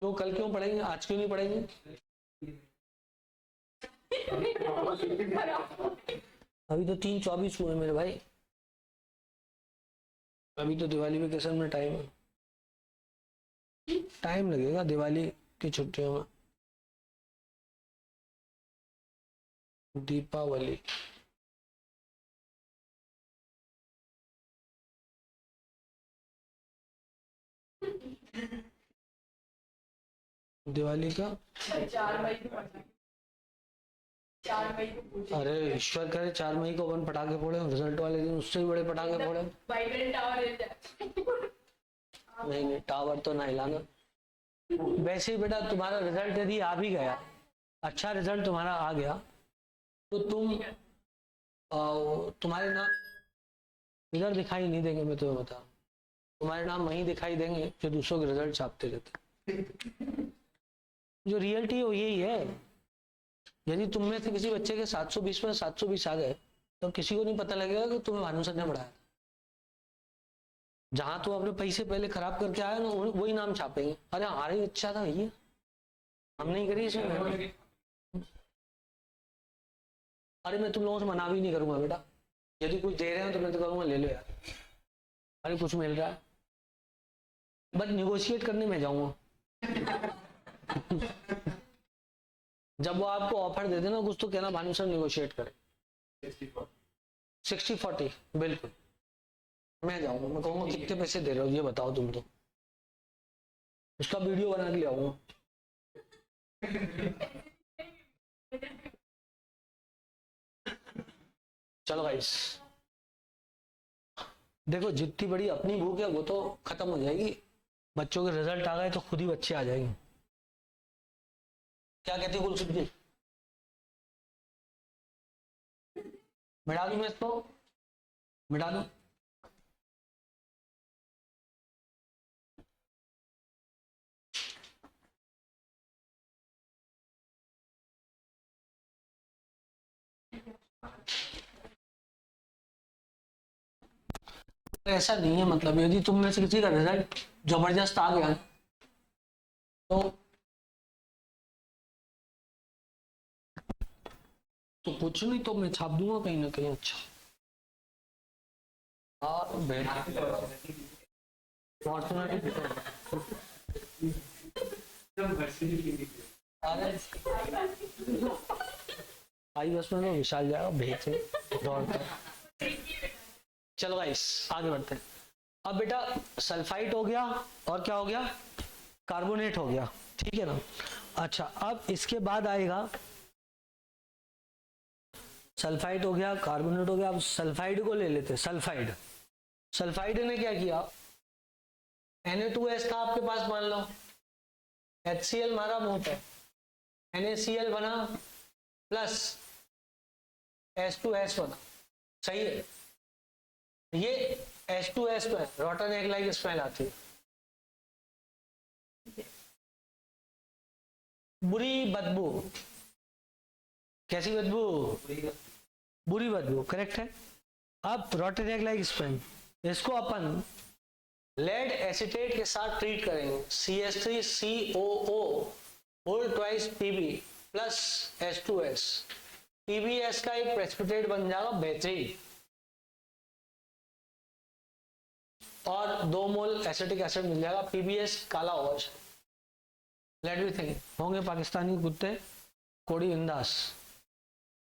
तो कल क्यों पढ़ेंगे, आज क्यों नहीं पढ़ेंगे? अभी तो 3:24 हुए मेरे भाई, अभी तो दिवाली वेकेशन में टाइम लगेगा, दिवाली की छुट्टियों में। दीपावली दिवाली का 4 मई को पढ़ना है। 4 मई को पूछे। अरे ईश्वर करे 4 मई को अपन पटाखे फोड़े, रिजल्ट वाले दिन उससे भी बड़े पटाखे फोड़े। वाइब्रेंट टावर रहता है। नहीं, टावर तो ना हिलाना। वैसे ही बेटा तुम्हारा रिजल्ट यदि आ भी गया, अच्छा रिजल्ट तुम्हारा आ गया, तो तुम्हारे नाम इधर दिखाई नहीं देंगे, मैं तुम्हें बता, तुम्हारे नाम वहीं दिखाई देंगे जो दूसरों के रिजल्ट छापते रहते। जो रियलिटी है वो यही है। यदि तुम में से किसी बच्चे के 720 में 720 आ गए, तो किसी को नहीं पता लगेगा कि तुम्हें भानु सर ने पढ़ाया। जहां तुम अपने पैसे पहले खराब करके आए ना, वही नाम छापेंगे, अरे हमारी इच्छा था भैया, हम नहीं करी इसमें। अरे मैं तुम लोगों से मना भी नहीं करूंगा बेटा, यदि कुछ दे रहे हैं तो मैं तो करूंगा ले लो यार, अरे कुछ मिल रहा है, बट निगोशिएट करने में जाऊंगा। जब वो आपको ऑफर दे देना कुछ, तो कहना भानु सर निगोशिएट करें। 60-40 बिल्कुल, मैं जाऊंगा, मैं कहूंगा कितने पैसे दे रहे हो ये बताओ तुम, तो उसका वीडियो बना के ले आऊंगा। चलो गाइस, देखो जितनी बड़ी अपनी भूख है वो तो खत्म हो जाएगी, बच्चों के रिजल्ट आ गए तो खुद ही बच्चे आ जाएंगे। क्या कहती है गुलसुख जी? मिटा दूं मैं इसको, मिटा दूं? ऐसा नहीं है, मतलब यदि तुम में से किसी का रिजल्ट जबरदस्त आ गया तो कुछ नहीं, तो मैं छाप दूंगा कहीं ना कहीं। अच्छा आई बस में तो विशाल जाएगा भेज दौड़ कर। चलो गाइस आगे बढ़ते हैं। अब बेटा सल्फाइड हो गया और क्या हो गया, कार्बोनेट हो गया, ठीक है ना। अच्छा अब इसके बाद आएगा, सल्फाइड हो गया, कार्बोनेट हो गया, अब सल्फाइड को ले लेते हैं। सल्फाइड ने क्या किया, Na2S था आपके पास, मान लो HCl मारा मुंह पे, NaCl बना प्लस H2S बना, सही है। ये H2S में रॉटन एग लाइक स्मेल आती है, बुरी बदबू। कैसी बदबू? बुरी बदबू, करेक्ट है। अब रॉटन एग लाइक स्मेल, इसको अपन लेड एसीटेट के साथ ट्रीट करेंगे, CH3COO whole twice Pb plus H2S, PbS का एक प्रेसिपिटेट बन जाएगा बेहतरीन, और 2 मोल एसिटिक एसिड मिल जाएगा, PbS काला होगा। लेट मी थिंक, होंगे पाकिस्तानी कुत्ते कोड़ी बिंदास,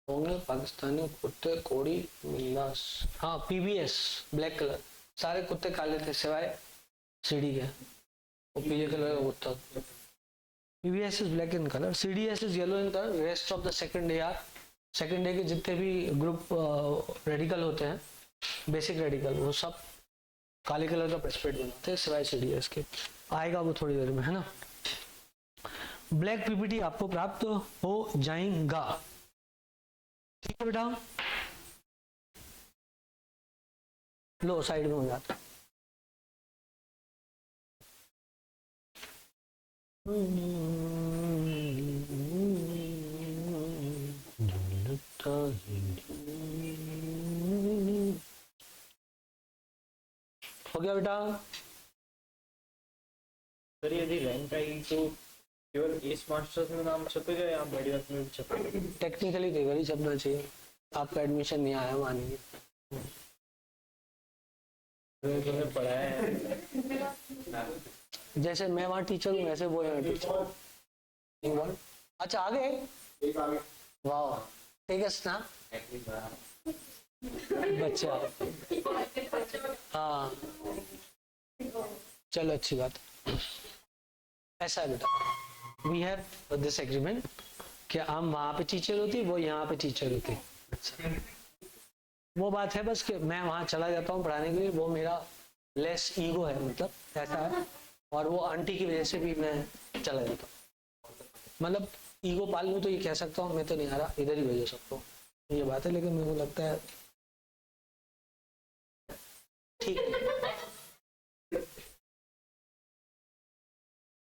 होंगे पाकिस्तानी कुत्ते कोड़ी बिंदास, हाँ PbS ब्लैक कलर, सारे कुत्ते काले थे सिवाय सीडी के, वो पीले कलर का कुत्ता। PbS is black in colour, CDS is yellow in colour. Rest of the second day के जितने भी ग्रुप रेडिकल होते हैं, बेसिक रेडिकल, वो सब काले कलर का प्रेसिपिटेट बनाते हैं सिवाय CDS के। आएगा वो थोड़ी देर में, है ना। ब्लैक पीपीटी आपको प्राप्त हो जाएगा। ठीक है बेटा, लो साइड में हो जाता। हो गया बेटा। सर यदि रैंक आई तो केवल एस मास्टर्स में नाम छपेगा या मेडिकल में भी छपेगा? टेक्निकली रिवर ही छपना चाहिए, आपका एडमिशन नहीं आया मानिए। तुमने पढ़ाया है। जैसे मैं वहाँ टीचर हूँ वैसे वो यहाँ टीचर। अच्छा आ गए, वाह ठीक है ना बच्चा। हाँ चलो अच्छी बात। ऐसा है बेटा, वी हैव दिस एग्रीमेंट कि हम वहाँ पे टीचर होती, वो यहाँ पे टीचर होती। वो बात है बस कि मैं वहाँ चला जाता हूँ पढ़ाने के लिए, वो मेरा लेस ईगो है, मतलब ऐसा है। और वो आंटी की वजह से भी मैं चला जाता हूँ, मतलब ईगो पाल लूँ तो ये कह सकता हूँ मैं तो नहीं आ रहा, इधर ही भेज सकता हूँ, ये बात है। लेकिन मेरे को लगता है ठीक।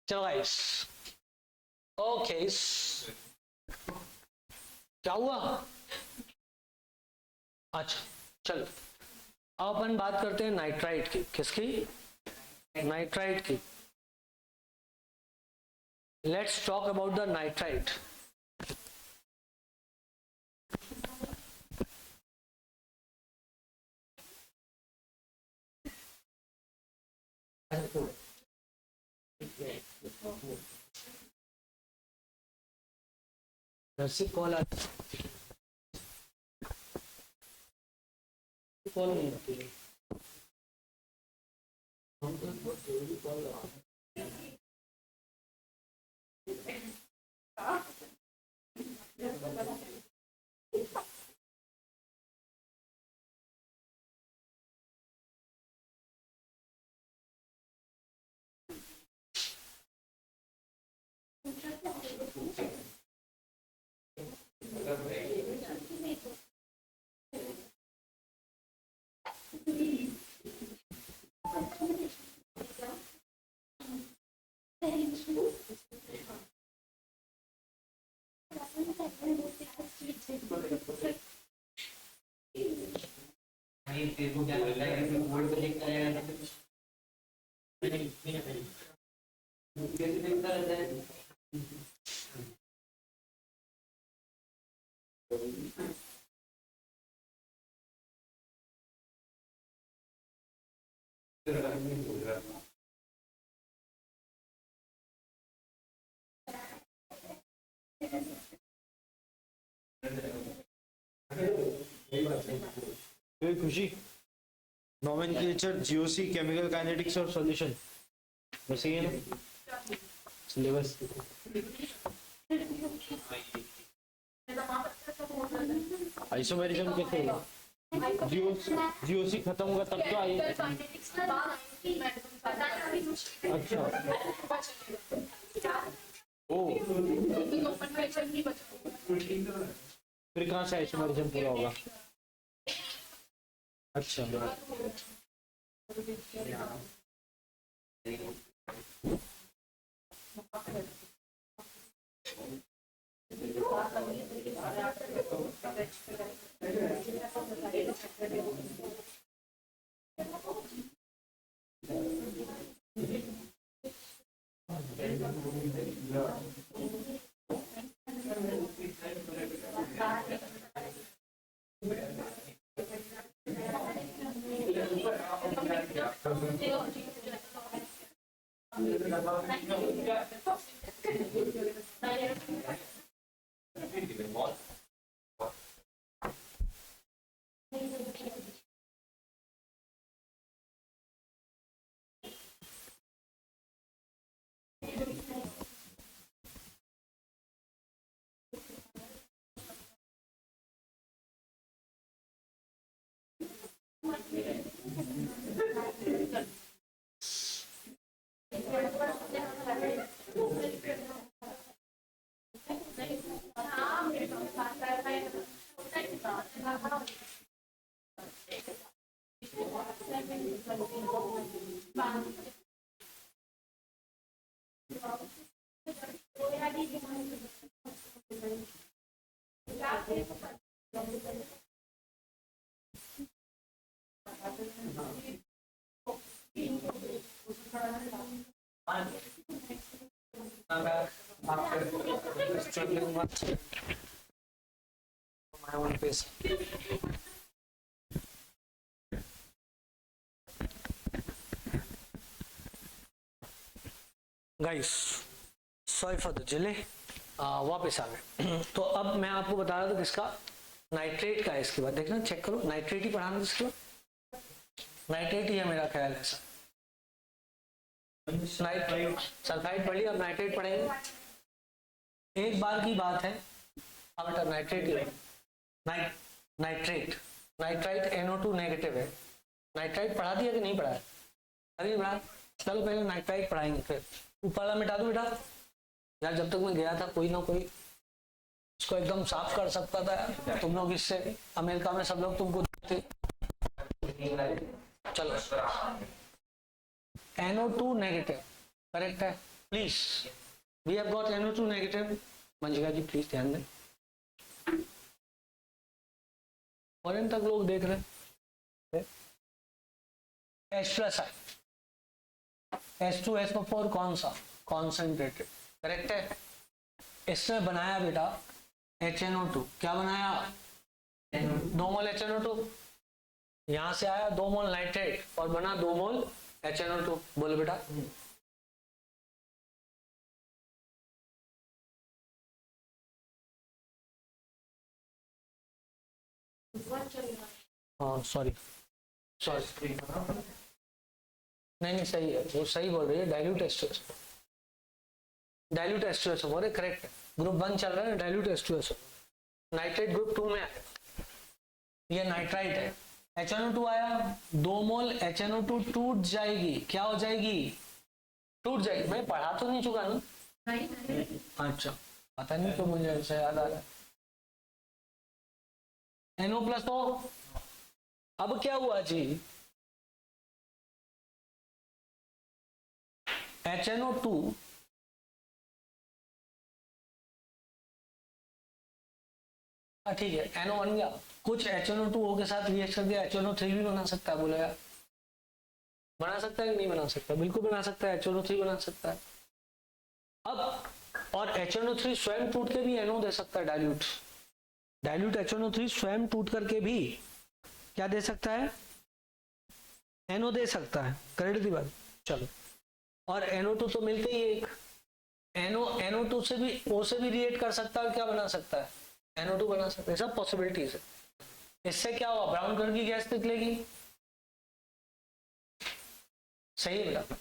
चलो गाइस, ओके क्या हुआ? अच्छा चलो, अब अपन बात करते हैं नाइट्राइट की। किसकी? नाइट्राइट की। Let's talk about the nitrite. Nursing call call नहीं आती है। खुशी नोमेनक्लेचर जीओसी केमिकल काइनेटिक्स और सॉल्यूशन वैसे ही है ना सिलेबस। आइसोमेरिज्म कैसे होगा? जीओसी खत्म होगा तब तो आई। अच्छा ओ, फिर कहाँ से आइसोमेरिज्म पूरा होगा? अच्छा struggling much for my own pace. Guys sorry for the delay, वापस आ गए। तो अब मैं आपको बता रहा था किसका, नाइट्रेट का है। इसके बाद देखना, चेक करो, नाइट्रेट ही पढ़ाना इसके बाद, नाइट्रेट ही है मेरा ख्याल है ऐसा। नाइट्रेट सल्फाइड पढ़ लिया, अब नाइट्रेट पढ़ेंगे। एक बार की बात है, अब बेटा नाइट्रेट ही नाइट्रेट नाइट्राइट NO2 नेगेटिव है। नाइट्राइट पढ़ा दिया कि नहीं पढ़ा है? अभी पढ़ा। चलो पहले नाइट्राइट पढ़ाएंगे, फिर ऊपर वाला मिटा दो बेटा। यार जब तक मैं गया था कोई ना कोई इसको एकदम साफ कर सकता था, तुम लोग इससे अमेरिका में सब लोग तुमको देखते। चलो NO2 नेगेटिव करेक्ट है, please we have got NO2 negative. मंजिका जी प्लीज ध्यान दें, फॉरेन तक लोग देख रहे हैं। H+, H2SO4 कौन सा? कॉन्सेंट्रेटेड करेक्ट है। इसने बनाया बेटा HNO2, क्या बनाया? 2 मोल HNO2, यहां से आया 2 मोल नाइट्रेट और बना 2 मोल HNO2। बोलो बेटा। हाँ सॉरी नहीं सही है, वो सही बोल रही है। डाइल्यूट H2SO4 करेक्ट है। ग्रुप 1 चल रहा है, डाइल्यूट H2SO, नाइट्रेट ग्रुप 2 में आया, ये नाइट्राइट है। HNO2 आया, 2 मोल HNO2 टूट जाएगी। क्या हो जाएगी? टूट जाएगी। मैं पढ़ा तो नहीं चुका ना? अच्छा पता नहीं क्यों मुझे ऐसा याद आ रहा है। NO+ हो, अब क्या हुआ जी? HNO2 ठीक है, NO बन गया। कुछ HNO2O के साथ रिएक्ट कर दिया, HNO3 भी बना सकता है। बोलो यार, बना सकता है कि नहीं बना सकता? बिल्कुल बना सकता है, HNO3 बना सकता है। अब और HNO3 स्वयं टूट के भी NO दे सकता है। डाइल्यूट HNO3 स्वयं टूट करके भी क्या दे सकता है? NO दे सकता है। करेक्ट दी बात। चलो, और NO2 तो मिलते ही एक, NO2 से भी O से भी रिएक्ट कर सकता है। क्या बना सकता है? NO2 बना सकता है। सब पॉसिबिलिटीज है। इससे क्या हुआ? ब्राउन कलर की गैस निकलेगी। सही है बेटा।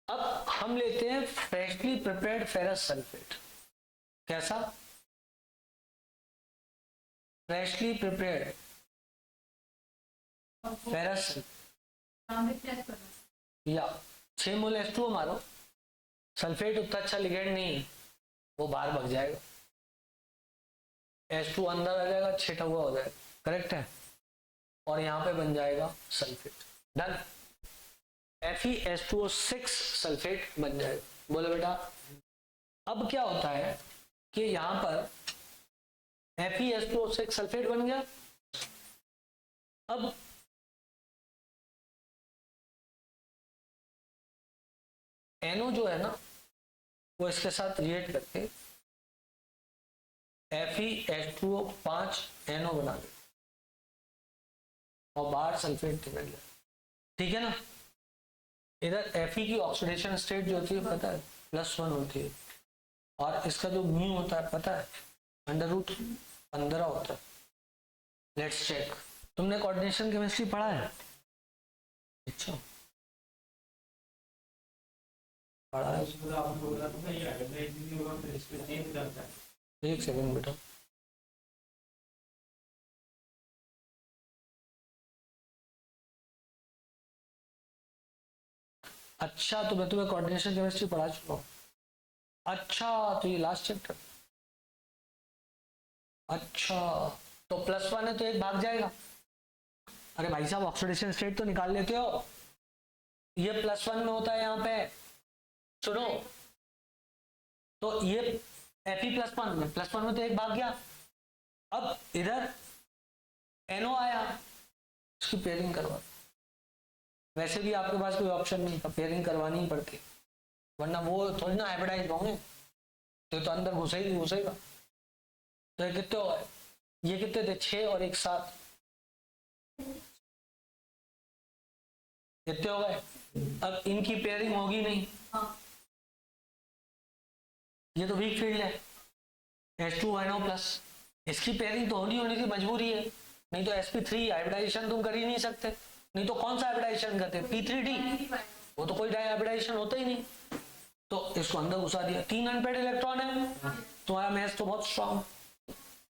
अब हम लेते हैं फ्रेशली प्रिपेयर्ड फेरस सल्फेट। कैसा? फ्रेशली प्रिपेयर्ड फेरस या 6 मोल H2O मारो, सल्फेट उतना अच्छा लिगेंड नहीं, वो बाहर भाग जाएगा, H2 अंदर आ जाएगा, छिटा हुआ हो जाएगा। करेक्ट है। और यहाँ पे बन जाएगा सल्फेट। डन। FeH2O6 सल्फेट बन जाएगा। बोलो बेटा। अब क्या होता है कि यहाँ पर FeH2O6 सल्फेट बन गया। अब NO जो है ना, वो इसके साथ रिएक्ट करके FeH2O5 NO बना दे और बाहर सल्फेट निकल जाए। ठीक है ना। इधर Fe की ऑक्सीडेशन स्टेट जो होती है पता है, +1 होती है, और इसका जो म्यू होता है पता है, √15 होता है। Let's check. तुमने कोऑर्डिनेशन केमिस्ट्री पढ़ा है? अच्छा पढ़ा है। एक सेकंड बेटा। अच्छा, तो मैं तुम्हें कोऑर्डिनेशन केमिस्ट्री पढ़ा चुका हूँ। अच्छा, तो ये लास्ट चैप्टर। अच्छा, तो +1 है तो एक भाग जाएगा। अरे भाई साहब, ऑक्सीडेशन स्टेट तो निकाल लेते हो। ये +1 में होता है यहाँ पे, सुनो, तो ये Fe+1 में, +1 में तो एक भाग गया। अब इधर NO आया, उसकी पेयरिंग करवा। वैसे भी आपके पास कोई ऑप्शन नहीं था, पेयरिंग करवानी ही पड़ती, वरना वो थोड़ी ना हाइब्रिडाइज होंगे, तो अंदर घुसेगा। तो ये कितने हो गए, ये कितने थे, 6 और 1 7, कितने हो गए। अब इनकी पेयरिंग होगी नहीं, ये तो वीक फील्ड है, H2NO+, इसकी पेयरिंग तो होनी थी, मजबूरी है, नहीं तो sp3 हाइब्रिडाइजेशन तुम कर ही नहीं सकते। नहीं तो कौन सा हाइब्रिडाइजेशन करते, P3D, वो तो कोई हाइब्रिडाइजेशन होता ही नहीं। तो इसको अंदर घुसा दिया, 3 अनपेड इलेक्ट्रॉन है, तुम्हारा मैथ तो बहुत strong,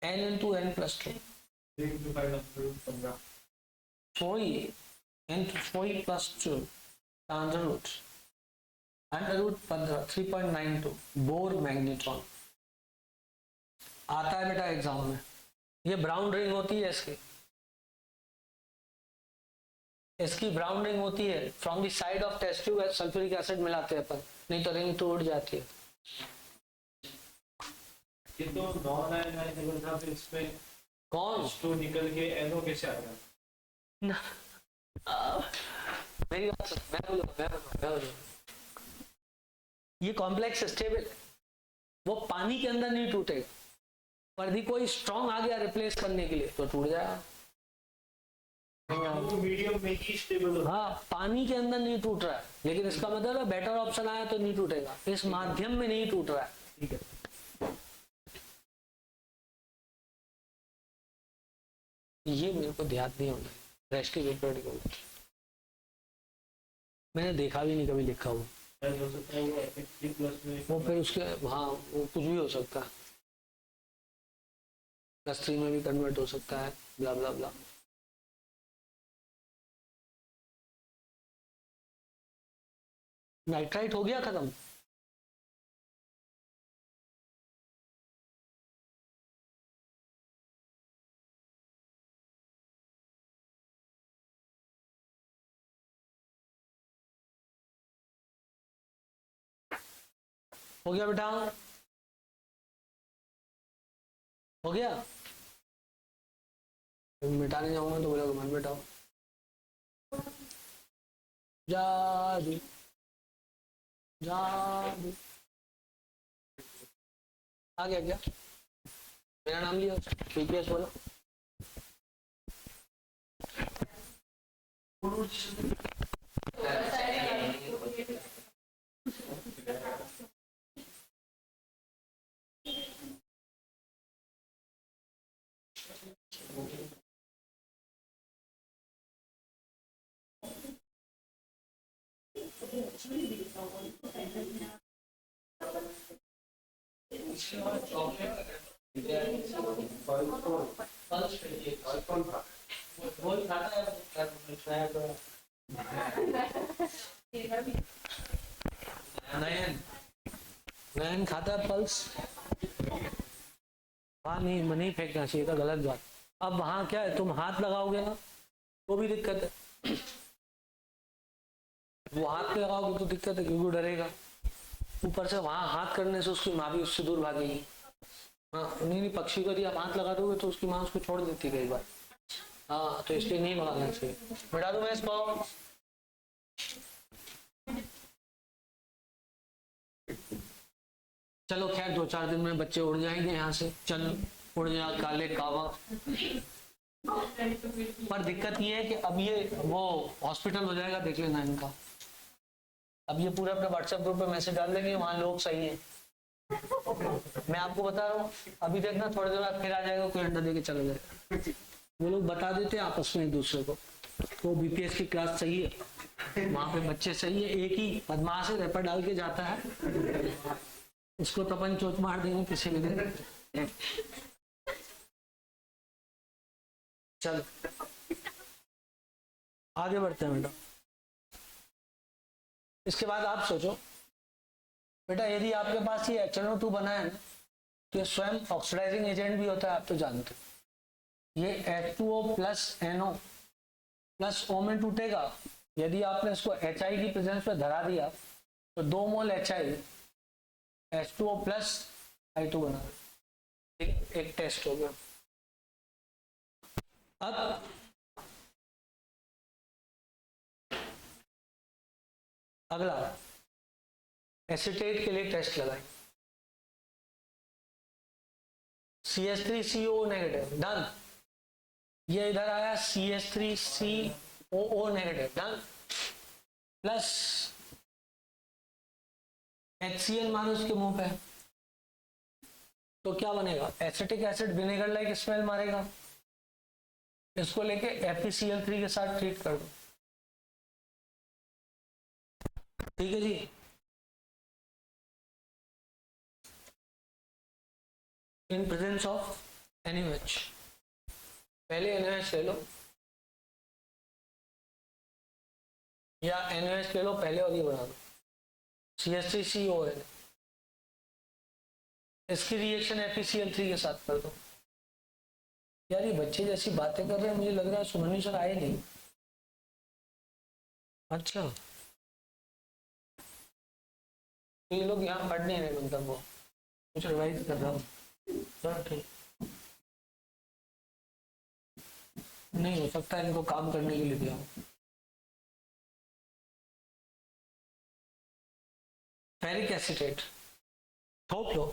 N×N+2, 4E+2 √15 3.92 bore magnetron आता है बेटा एग्जाम में। ये ब्राउन रिंग होती है इसकी ब्राउन रिंग होती है, from the side of test tube sulphuric acid मिलाते हैं अपन, नहीं तो रिंग टूट जाती है। ये तो नॉन आयनाइजेबल था, फिर इसमें कौन H2 निकल के NO कैसे आ गया? मेरी बात सुन, मैं बोलूं। ये कॉम्प्लेक्स स्टेबल, वो पानी के अंदर नहीं टूटेगा, पर यदि कोई स्ट्रॉन्ग आ गया रिप्लेस करने के लिए तो टूट जाएगा। मीडियम में ही स्टेबल होता है। हाँ, पानी के अंदर नहीं टूट रहा है, लेकिन इसका मतलब है बेटर ऑप्शन आया तो नहीं टूटेगा, इस माध्यम में नहीं टूट रहा है। ठीक है, ये मेरे को ध्यान नहीं होना है, रेस्टिव पेरियोडिक मैंने देखा भी नहीं कभी लिखा हुआ। हो सकता है वो Fe+ में वो फिर उसके, हाँ वो कुछ भी हो सकता है, +3 में भी कन्वर्ट हो सकता है, ब्ला ब्ला ब्ला। नाइट्राइट हो गया खत्म। हो गया बेटा, हो गया। मिटाने जाऊंगा तो बोलोगे मन मिटाओ, जादू जादू आ गया क्या? मेरा नाम लिया, पीपीएस बोलो। नयन खाता है पल्स, वहाँ नहीं फेंकना चाहिए था, गलत बात। अब वहाँ क्या है, तुम हाथ लगाओगे ना तो भी दिक्कत है, वो हाथ पे लगाओगे तो दिक्कत है क्योंकि डरेगा। ऊपर से वहां हाथ करने से उसकी माँ भी उससे दूर भागेगी। हाँ नहीं, पक्षी को यदि आप हाथ लगा दोगे तो उसकी माँ उसको छोड़ देती है कई बार। हाँ तो इसलिए नहीं लगाना चाहिए। बिठा दूं मैं इसको? चलो खैर 2-4 दिन में बच्चे उड़ जाएंगे यहाँ से, चल उड़ जा काले कावा। पर दिक्कत ये है कि अब ये वो हॉस्पिटल हो जाएगा, देख लेना इनका। अब ये पूरा अपने व्हाट्सएप ग्रुप पे मैसेज डाल देंगे, वहाँ लोग सही है। मैं आपको बता रहा हूँ, अभी देखना थोड़ी देर बाद फिर आ जाएगा, कोई अंडा दे के चला जाएगा। वो लोग बता देते हैं आपस में एक दूसरे को, तो बीपीएस की क्लास सही है, वहाँ पे बच्चे सही है। एक ही बदमाश है, रैपर डाल के जाता है, उसको तो अपन चोट मार देंगे किसी भी दिन। चल आगे बढ़ते हैं बेटा। इसके बाद आप सोचो बेटा, यदि आपके पास ये HNO2 बना है ना, तो ये स्वयं ऑक्सीडाइजिंग एजेंट भी होता है, आप तो जानते हो। ये H2O+ NO+ O में टूटेगा, यदि आपने इसको HI की प्रेजेंस पे धरा दिया तो 2 मोल HI H2O प्लस I2 बना, ठीक है, एक टेस्ट हो गया। अब अगला एसीटेट के लिए टेस्ट लगाएं। CH3COO negative, done. ये इधर आया CH3COO negative, done. Plus HCl मारो उसके मुंह पे, तो क्या बनेगा? Acetic acid vinegar like smell मारेगा। इसको लेके FeCl3 के साथ ट्रीट कर दो, ठीक है जी। इन प्रेजेंस ऑफ NaOH, पहले NaOH ले लो या NaOH ले लो पहले और ये बना दो CH3COON, इसकी रिएक्शन FeCl3 के साथ कर दो। यार ये बच्चे जैसी बातें कर रहे हैं, मुझे लग रहा है सुमनी सर आए नहीं। अच्छा, तो ये लोग यहाँ पढ़ नहीं रहे, मतलब वो कुछ रिवाइज कर रहा हूँ। ठीक, नहीं हो सकता है इनको काम करने के लिए दिया हो। फेरिक एसीटेट थोप लो,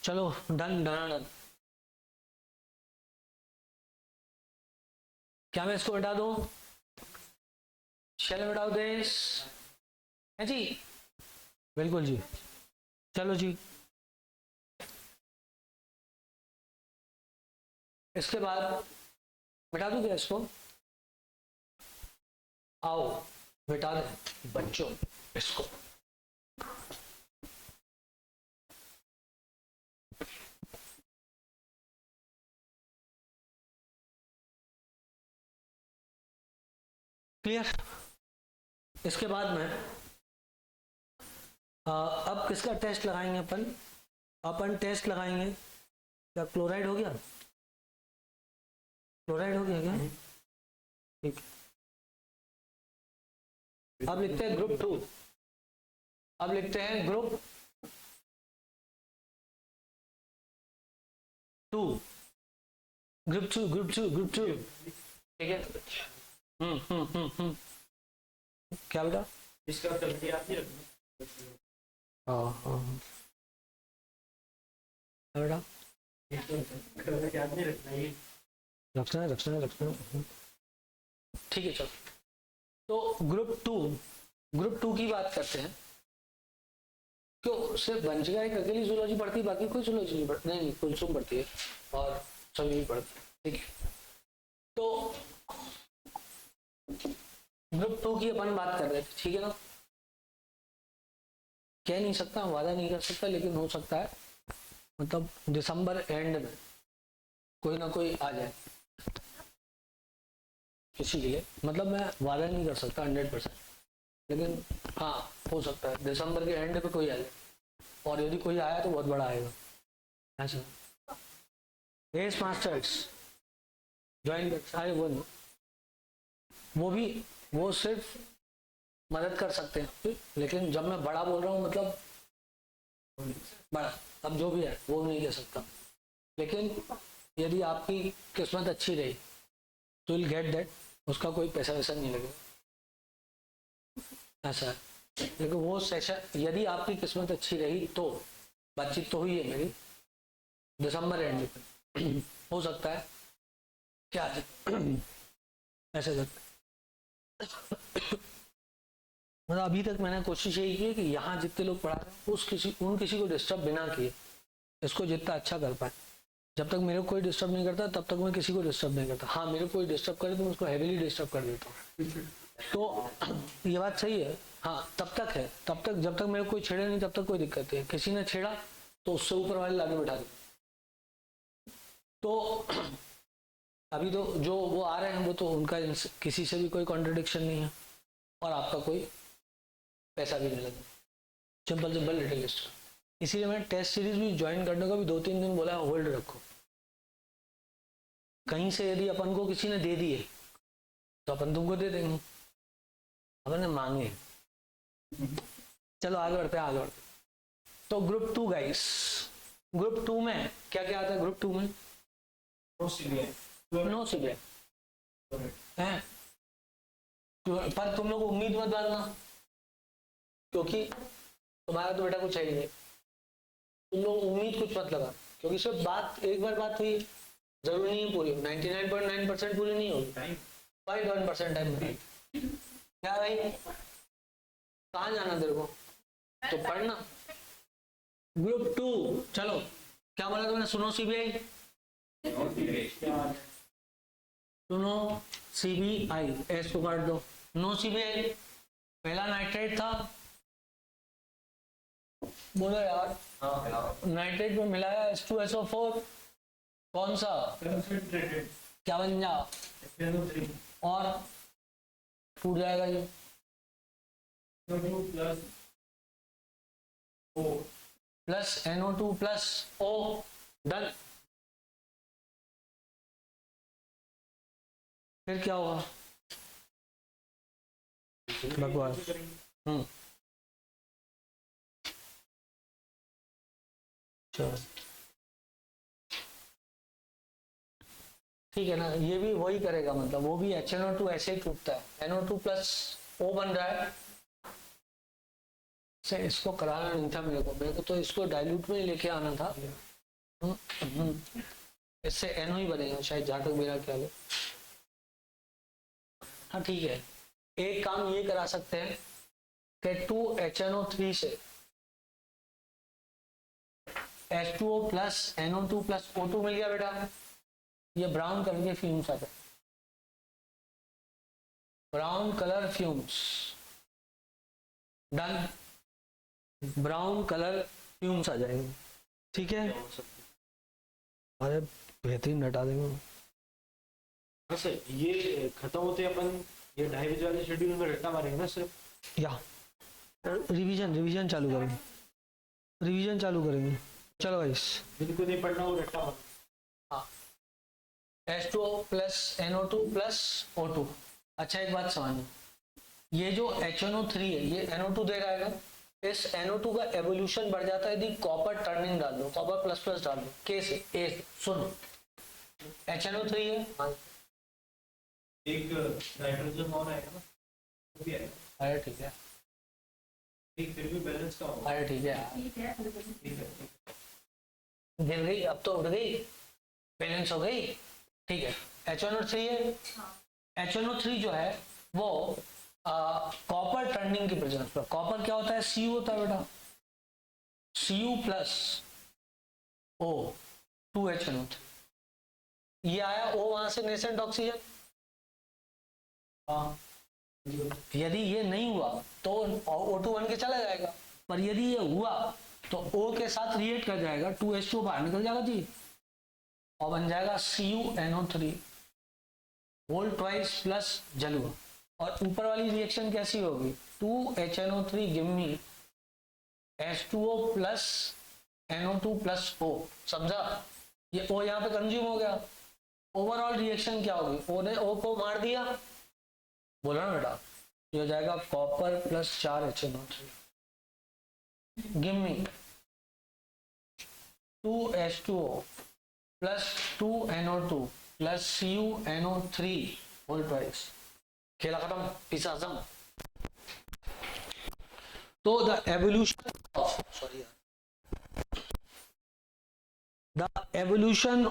चलो डन डन डन। क्या मैं इसको हटा दूं? शैल हटाओ देश है जी, बिल्कुल जी। चलो जी, इसके बाद मिटा दूं क्या इसको? आओ मिटा दे बच्चों इसको। क्लियर? इसके बाद में अब किसका टेस्ट लगाएंगे अपन टेस्ट लगाएंगे। क्या क्लोराइड हो गया? क्लोराइड हो गया क्या? ठीक, अब लिखते हैं ग्रुप 2। अब लिखते हैं ग्रुप 2, ग्रुप 2, ग्रुप 2, ग्रुप 2, ठीक है। क्या बेटा? इसका तल्ली आप ही रखना। हाँ बेटा, याद नहीं रखना, ये रखना। ठीक है, चलो। तो ग्रुप टू की बात करते हैं। क्यों सिर्फ वंशिका एक अकेली जूलॉजी पढ़ती है, बाकी कोई जूलॉजी नहीं पढ़ती? नहीं, कुलसुम पढ़ती है और सभी भी पढ़ती है, ठीक है। तो ग्रुप 2 की अपन बात कर रहे थे, ठीक है ना। कह नहीं सकता, वादा नहीं कर सकता, लेकिन हो सकता है मतलब दिसंबर एंड में कोई ना कोई आ जाए किसी के लिए। मतलब मैं वादा नहीं कर सकता 100%, लेकिन हाँ हो सकता है दिसंबर के एंड पे कोई आ जाए। और यदि कोई आया तो बहुत बड़ा आएगा। ऐसा एस मास्टर्स ज्वाइन कर, वो सिर्फ मदद कर सकते हैं, लेकिन जब मैं बड़ा बोल रहा हूँ मतलब बड़ा, अब जो भी है वो नहीं कह सकता। लेकिन यदि आपकी किस्मत अच्छी रही तो विल गेट दैट, उसका कोई पैसा वैसा नहीं लगेगा, ऐसा है। लेकिन वो सेशन यदि आपकी किस्मत अच्छी रही तो, बातचीत तो हुई है मेरी, दिसंबर एंड पे हो सकता है क्या ऐसे करते। मतलब अभी तक मैंने कोशिश यही की है कि यहाँ जितने लोग पढ़ा रहे हैं उन किसी को डिस्टर्ब बिना किए इसको जितना अच्छा कर पाए। जब तक मेरे को कोई डिस्टर्ब नहीं करता तब तक मैं किसी को डिस्टर्ब नहीं करता। हाँ, मेरे को कोई डिस्टर्ब करे तो मैं उसको हैवीली डिस्टर्ब कर देता हूँ। तो ये बात सही है। हाँ, तब तक है, तब तक जब तक मेरे को कोई छेड़े नहीं तब तक कोई दिक्कत नहीं है। किसी ने छेड़ा तो उससे ऊपर वाले लाके बैठा दो। तो अभी तो जो वो आ रहे हैं वो तो उनका किसी से भी कोई कॉन्ट्रडिक्शन नहीं है और आपका कोई पैसा भी नहीं लगा। Simple little list. इसीलिए मैंने टेस्ट सीरीज भी ज्वाइन करने का भी 2-3 दिन बोला, होल्ड रखो। कहीं से यदि अपन को किसी ने दे दिए तो अपन तुमको दे देंगे, अपन ने मांगे। चलो आगे बढ़ते हैं, आगे बढ़ते। तो ग्रुप 2 गाइस, ग्रुप 2 में क्या क्या आता है? ग्रुप 2 में नो सीबीआई। नो सीबीआई है, पर तुम लोग उम्मीद मत डालना, क्योंकि तुम्हारा तो बेटा कुछ है ही नहीं। तुम लोग उम्मीद कुछ मत लगा, क्योंकि सिर्फ बात, एक बार बात हुई, जरूरी नहीं है पूरी, 99.9% पूरी नहीं होगी, 0.1% टाइम में। क्या भाई, कहाँ जाना तेरे को? तो पढ़ना। ग्रुप 2, चलो क्या बोला तुमने? सुनो सीबीआई, सुनो सीबीआई, एस को काट दो। नो सीबीआई, पहला नाइट्रेट था, बोलो यार। नाइट्रेट में मिलाया H2SO4, कौन सा? क्या बन जा, और टूट जाएगा ये plus NO2 plus O, done. फिर क्या होगा? बकवास। चलो ठीक है ना, ये भी वही करेगा, मतलब वो भी HNO2 ऐसे ही टूटता है, NO2 प्लस O बन रहा है। से इसको कराना नहीं था मेरे को तो इसको डाइल्यूट में लेके आना था। इससे NO ही बनेगा शायद, जहाँ तक मेरा ख्याल है। हाँ ठीक है, एक काम ये करा सकते हैं कि 2HNO3 से H2O plus NO2 plus O2 मिल गया बेटा, ये ब्राउन कलर के फ्यूम्स आते हैं, brown colour fumes, done. Brown colour fumes आ जाएंगे, ठीक है। अरे बेहतरीन हटा देंगे। हाँ सर, ये खत्म होते अपन ये 2.5 बजे वाले शेड्यूल में रट्टा मारेंगे ना सर? या रिवीजन चालू करेंगे, रिवीजन चालू करेंगे। चलो गाइस, जिनको नहीं पढ़ना वो रट्टा मार। हाँ, H2O plus NO2 plus O2। अच्छा एक बात समझना, ये जो HNO3 है ये NO2 दे रहा है ना, इस NO2 का एवोल्यूशन बढ़ जाता है यदि कॉपर टर्निंग डाल दो, कॉपर प्लस प्लस डाल दो, K से A से। सुनो HNO3 है, एक नाइट्रोजन और आएगा ना, वो भी आएगा। अरे ठीक है, एक फिर भी बैलेंस का होगा। अरे ठीक है यार, गिर गई अब तो उड़ गई, बैलेंस हो गई, ठीक है। HNO3 है, HNO3 जो है वो कॉपर टर्निंग की प्रेजेंस पर, कॉपर क्या होता है? Cu होता है बेटा, Cu प्लस O 2HNO3, ये आया O, वहां से नेसेंट ऑक्सीजन। यदि ये नहीं हुआ तो O2 बन के चला जाएगा, पर यदि ये हुआ तो O के साथ रिएक्ट कर जाएगा, 2H2 बाहर निकल जाएगा जी, और बन जाएगा CuNO3 होल ट्वाइस प्लस जल हुआ। और ऊपर वाली रिएक्शन कैसी होगी? 2HNO3 give me H2O plus NO2 plus O, समझा? ये O यहाँ पे कंज्यूम हो गया, ओवरऑल रिएक्शन क्या होगी? O ने O को मार दिया, बोला ना बेटा, ये हो जाएगा copper plus 4HNO3 give me 2H2O plus 2NO2 plus CuNO3 whole twice. खेला खत्म, पिसा आजम। तो the evolution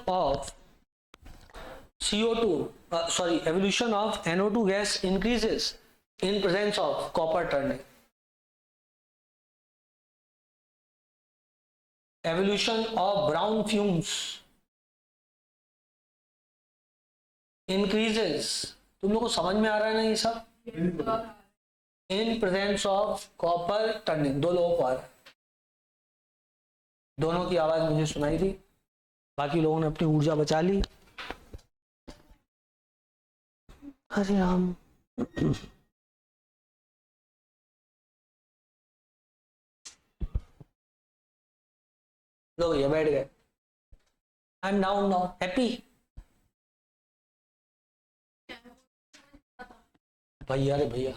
of CO2, evolution of NO2 gas increases in presence of copper turning. Evolution of brown fumes increases, तुम लोग को समझ में आ रहा है ना ये सब? In presence of copper turning, दो लोगों को आ रहा है, दोनों की आवाज मुझे सुनाई दी, बाकी लोगों ने अपनी ऊर्जा बचा ली। अरे राम, लोग ये बैठ गए। I am down now, happy. भैया रे भैया,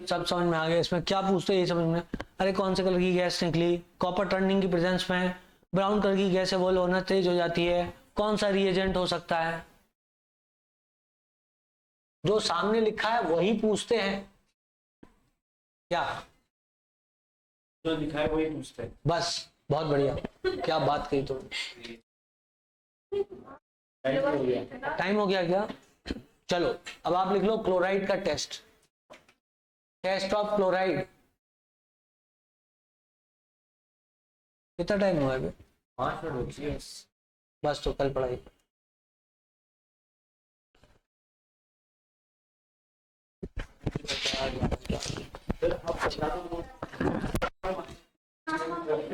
सब समझ में आ गया। इसमें क्या पूछते हैं ये समझ में। अरे कौन से कलर की गैस निकली, कॉपर टर्निंग की प्रेजेंस में ब्राउन कलर की गैस है वो लोना तेज हो जाती है, कौन सा रिएजेंट हो सकता है। जो सामने लिखा है वही पूछते हैं क्या, जो लिखा है वही पूछते हैं। बस बहुत बढ़िया, क्या बात कही तुम। टाइम हो गया क्या? चलो अब आप लिख लो क्लोराइड का टेस्ट, टेस्ट ऑफ क्लोराइड। कितना टाइम हुआ है अभी? 5 मिनट हो गए। बस तो कल पढ़ाई।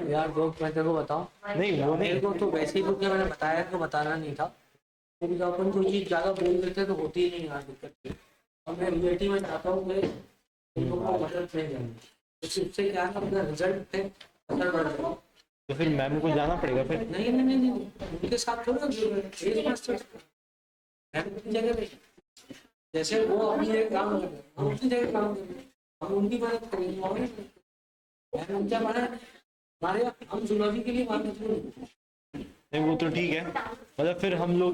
यार दोस्त मैं तेरे को बताऊं, नहीं वो मेरे नहीं, को तो वैसे ही क्योंकि मैंने बताया तो बताना नहीं था, क्योंकि जब अपन कोई चीज ज्यादा बोल देते तो होती ही नहीं यार दिक्कत। और मैं रियलिटी में चाहता हूँ कि इन लोगों को मदद नहीं देंगे, तो उससे क्या है अपना रिजल्ट पे असर बढ़ जाएगा। तो फिर मैम को जाना पड़ेगा फिर। नहीं नहीं नहीं नहीं, उनके साथ थोड़ा एक मास्टर अपनी जगह पे, जैसे वो अपनी जगह काम कर रहे हैं हम अपनी जगह काम कर रहे हैं, हम उनकी मदद करेंगे और मैम उनका माना हमारे हम जूलॉजी के लिए मानते नहीं वो तो ठीक है, मतलब फिर हम लोग